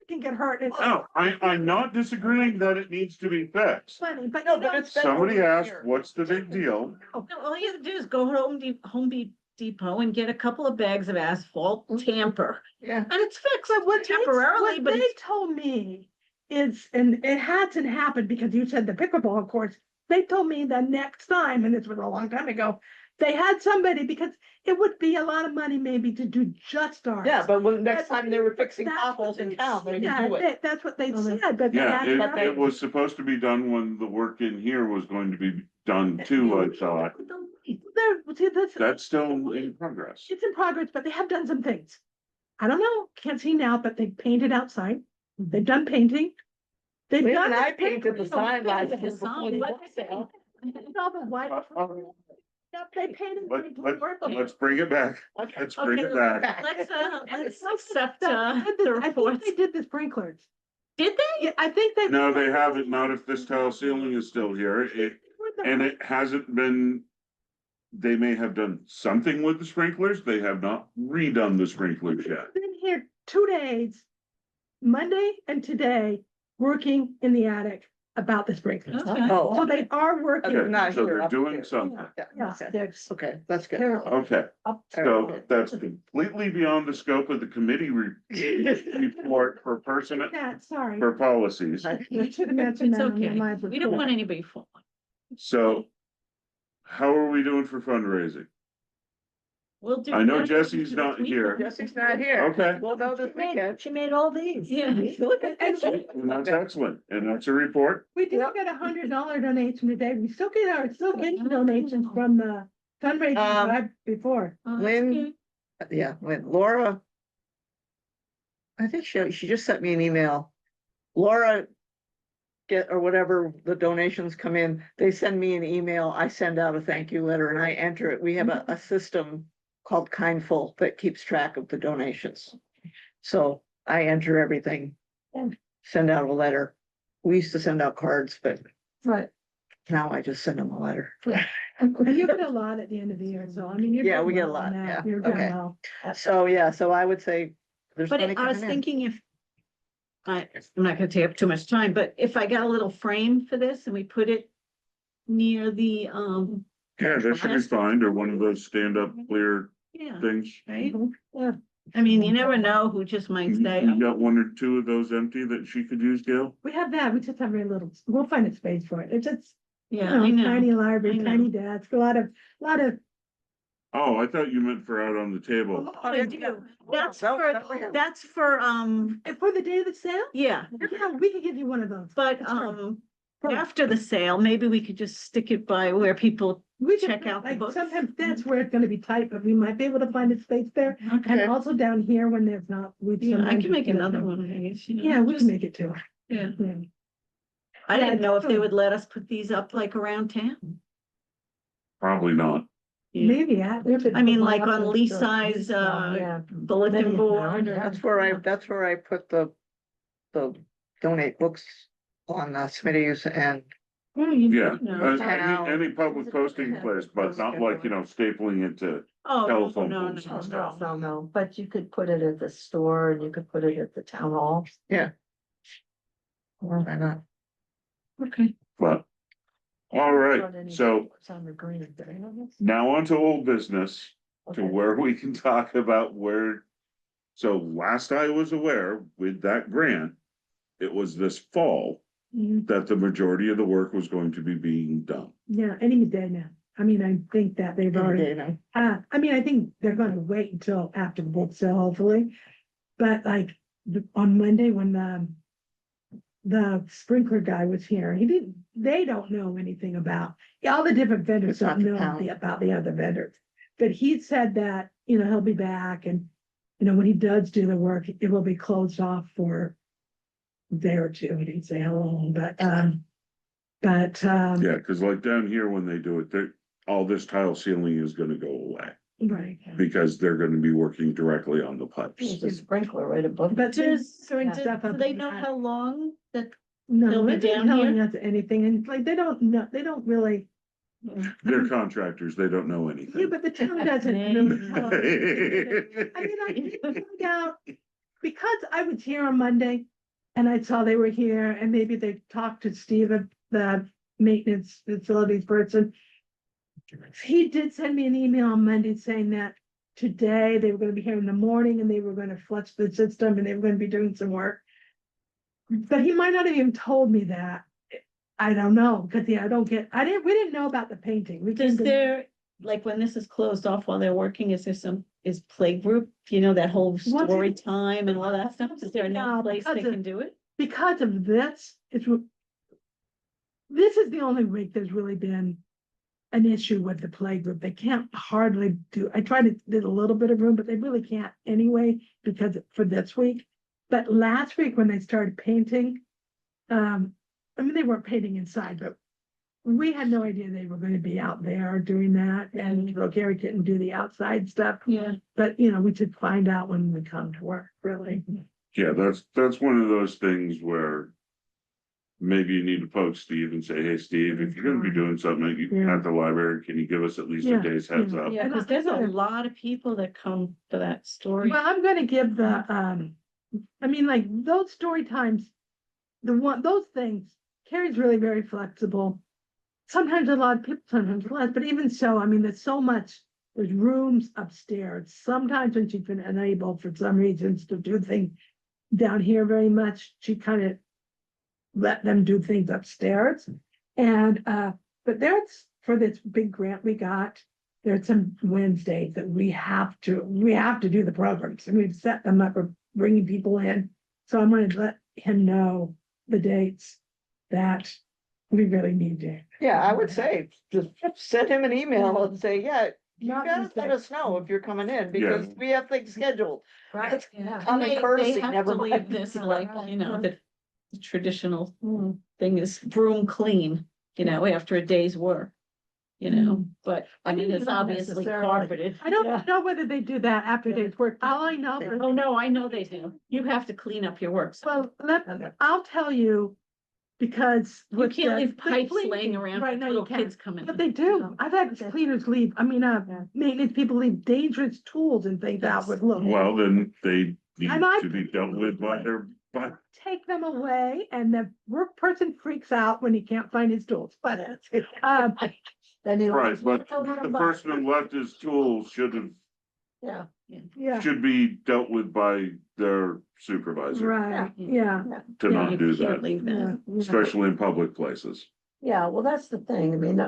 it can get hurt. It's No, I'm not disagreeing that it needs to be fixed. funny, but No, you but know, it's been Somebody over a asked, year. what's the big deal? No, all you have to do is go to Depot and get a couple of bags of asphalt, tamper, Yeah. and it's fixed. what Temporarily, but they it's told me is, and it hasn't happened because you said the pickleball courts. They told me that next time, and this was a long time ago, they had somebody, because it would be a lot of money maybe to do just ours. Yeah, but when next But time they were fixing that's what potholes in they town, they said. would do it. That's what they Oh, they- said, but they Yeah, hadn't but happened. it was supposed to be done when the work in here was going to be done too, I thought. See, That's still in progress. it's in progress, but they have done some things. I don't know, can't see now, but they painted outside. They've done painting. They've Wait, done. and I painted the sign last The year before sign, the what- book sale. No, but why- They painted. Let's bring it back. Let's bring it back. Let's accept I the think reports. they did the sprinklers. Did they? Yeah, I think they. No, they haven't, not if this tile ceiling is still here. And it hasn't been. They may have done something with the sprinklers. They have not redone the sprinklers yet. Been here 2 days, Monday and today, working in the attic about the sprinklers. Okay. Oh, So they are Okay, working. not So here, they're up doing here. something. Yeah. There's Okay, that's good. Carol, Okay, up. so that's completely beyond the scope of the committee report for Sorry. for policies. I should have mentioned It's that on okay. my We don't want anybody falling. So how are we doing for fundraising? We'll do. I know that Jesse's this not here. weekend. Jesse's not here. Okay. We'll go this weekend. She made all these. Yeah. Look at that. And that's excellent. And that's a report. We did get $100 donation today. We still get donations from the fundraising drive before. Oh, that's Lynn- good. Yeah, when Laura. I think she just sent me an email. Laura. Or whatever, the donations come in, they send me an email, I send out a thank you letter and I enter it. We have a system called Kindful that keeps track of the donations. So I enter everything, and send out a letter. We used to send out cards, but Right. now I just send them a letter. And you get a lot at the end of the year, so I mean, you're. Yeah, doing we get a well on lot, that. yeah, You're doing okay. well. So, yeah, so I would say. There's But money I was coming in. thinking if. I'm not gonna take up too much time, but if I got a little frame for this and we put it near the, Yeah, that should be fine. Or one of those stand-up clear yeah, things. right? Yeah. I mean, you never know who just might say, You got one or two of those empty that she could use, Gail? We have that, we just have very little, we'll find a space for it. It's just, yeah, I know. tiny library, I know. tiny desk, a lot of. Oh, I thought you meant for out on the table. I do. That's That- for, that we have. that's for, For the day of the sale, yeah, yeah, we could give you one of those. but, That's right. after the sale, maybe we could just stick it by where people We could, check out the like, books. sometimes that's where it's gonna be tight, but we might be able to find a space there. Okay. And also down here when there's not. we Yeah, I sometimes can make get another them. one, I guess, you know. Yeah, we just- can make it too. Yeah, Yeah. I Yeah, didn't know if they definitely. would let us put these up like around town. Probably not. Yeah. Maybe, I mean, like on Leasai's, Yeah. bulletin Maybe. board. or- That's where I put the donate books on Smitty's and Oh, you Yeah, do know. any public posting place, but not like, stapling it to Oh, telephone no, poles no, and stuff. No, but you could put it at the store and you could put it at the town hall. Yeah. Why not? Okay. But, all right, so It's on the green. now on to old business, to Okay. where we can talk about where. So last I was aware with that grant, it was this fall Mhm. that the majority of the work was going to be being done. Yeah, any day now. I mean, I think that they've already, You know, I mean, I think they're gonna wait until after the book sale, hopefully. But like, on Monday when the sprinkler guy was here, they don't know anything about, all the different vendors It's not don't the know town. about the other vendors. But he said that, he'll be back and, when he does do the work, it will be closed off for a day or two. He didn't say how long, but, Yeah, cause like down here when they do it, all this tile sealing is gonna go away. right. Because they're gonna be working directly on the pipes. There's a sprinkler right above. But they're doing Yeah. stuff Do up they in know the- how long that? No, they'll be they're not down telling here? us anything, and like, they don't know, they don't really, They're contractors, they don't know yeah, anything. but the town doesn't really tell us. I mean, I did find out, because I was here on Monday, and I saw they were here, and maybe they talked to Steve, the maintenance facilities person. He did send me an email on Monday saying that today they were gonna be here in the morning, and they were gonna flush the system, and they were gonna be doing some work. But he might not have even told me that. I don't know, because we didn't know about the painting. We Does came to- there, like, when this is closed off while they're working, is play group, that whole story time and all that stuff? Is there no No, place they because of- can do it? Because of this, this is the only week there's really been an issue with the play group. They can't hardly I tried to do a little bit of room, but they really can't anyway, because for this week. But last week when they started painting, I mean, they weren't painting inside, but we had no idea they were gonna be out there doing that, and Gary couldn't do the outside stuff. Yeah. But, we should find out when we come to work, really. Yeah, that's one of those things where. Maybe you need to poke Steve and say, hey, Steve, if you're gonna be doing something Yeah. at the library, can you give us at least a Yeah, day's heads yeah. up? Yeah, because there's a lot of people that come to that story. Well, I'm gonna give I mean, like, those story times, those things, Carrie's really very flexible. Sometimes a lot of people, sometimes less, but even so, I mean, there's rooms upstairs. Sometimes when she's been unable for some reasons to do things down here very much, she kind of let them do things upstairs. And, but for this big grant we got, there's some Wednesdays that we have to do the programs, and we've set them up for bringing people in. So I'm gonna let him know the dates that we really need to. yeah, I would say, just send him an email and say, yeah, you Not gotta these let days. us know if you're coming in, because we have things scheduled. Right, yeah. Common They courtesy, have never to leave mind. this like, the traditional thing is broom clean, after a day's work. But I mean, it's Not obviously necessarily. carpeted. I don't know whether they do that after day's work. All I know is, Oh, no, I know they do. You have to clean up your work. well, I'll tell you, because. You with can't the- leave the pipes cleaning- laying around, Right, for now you little can't. kids coming. But they do. I've had Okay. cleaners leave, maintenance people leave dangerous tools and things out with little. Well, then they need And I- to be dealt with by Take them away, and the work person freaks out when he can't find his tools, but, Then he. right, but the person who left his tools Yeah, yeah, should be dealt with by their supervisor right, yeah. to Yeah, not you do can't that, leave that. Yeah. especially in public places. yeah, well, that's the thing. I mean,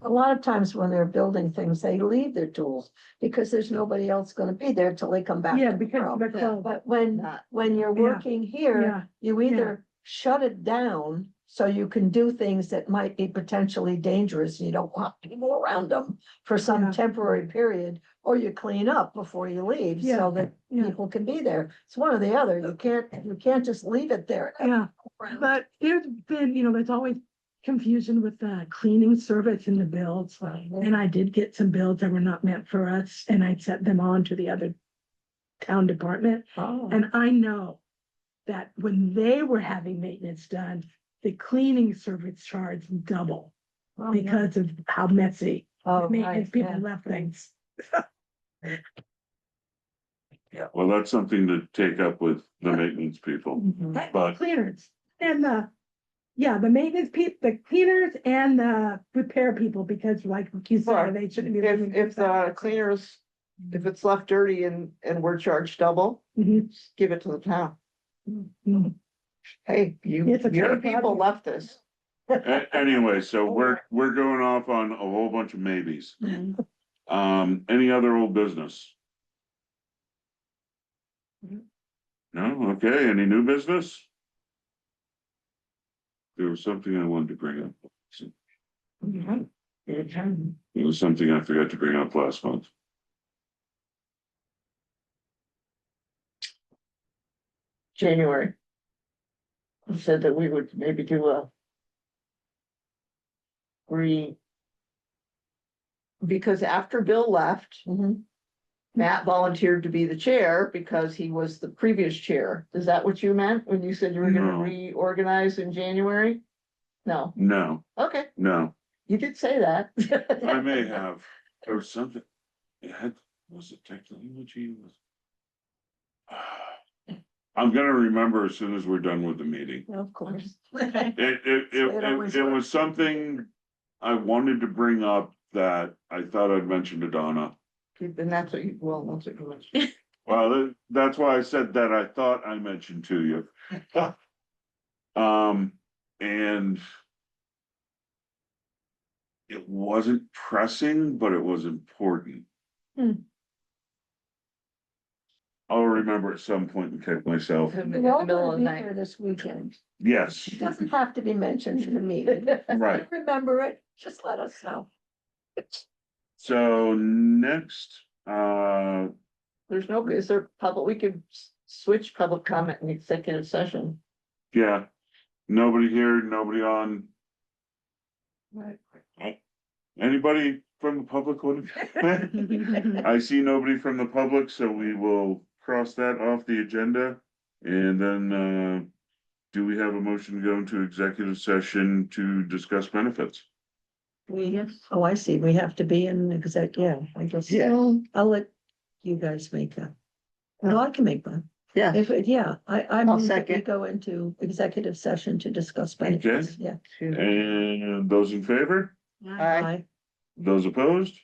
a lot of times when they're building things, they leave their tools because there's nobody else gonna be there till they come back. Yeah, to the because room. they're closed. But Not- when you're Yeah. working here, Yeah, you either shut it down so you can do things that might be potentially dangerous, and you don't want people around them for Yeah. some temporary period, or you clean up before you leave Yeah. so that Yeah. people can be there. It's one or the other. You can't just leave it there. yeah, but there's been, there's always confusion with the cleaning service in the bills. And I did get some bills that were not meant for us, and I sent them on to the other town department. Oh, And I know that when they were having maintenance done, the cleaning service charge double Oh, yeah. because of how messy Oh, maintenance right, people yeah. left things. Well, that's something to take up with the maintenance people. But- Cleaners and the maintenance people, the cleaners and the repair people, because like you Well, said, they shouldn't be. If the cleaners, if it's left dirty and we're charged double, Mhm. give it to the town. Mhm. Hey, It's a your town people project. left this. Anyway, so we're going off on a whole bunch of maybes. Mhm. Any other old business? No, okay, any new business? There was something I wanted to bring up. It was something I forgot to bring up last month. January. We said that we would maybe do a because after Bill left, Mhm. Matt volunteered to be the chair because he was the previous chair. Is that what you meant when you said you were gonna No. reorganize in January? No, No, okay, no, you did say that. I may have, there was something, was it technology? I'm gonna remember as soon as we're done with the meeting. Of course. It always was something I wanted to bring up that I thought I'd mention to Donna. And that's what that's what you mentioned. Well, that's why I said that I thought I mentioned to you. And it wasn't pressing, but it was important. Hmm. I'll remember at some point and kick myself. In You're the all middle gonna of be the night. here this weekend. Yes, It doesn't have to be mentioned in the meeting. right. Remember it, just let us know. So next, There's no, is there public, we could switch public comment in executive session. yeah, nobody here, nobody on. Anybody from the public? I see nobody from the public, so we will cross that off the agenda. And then, do we have a motion to go into executive session to discuss benefits? Oh, I see, we have to be in yeah, I guess. Yeah. I'll let you guys make that. No, I can make one. Yeah. I I'll move that we second. go into executive session to discuss benefits, yeah. And those in favor? Aye. Those opposed?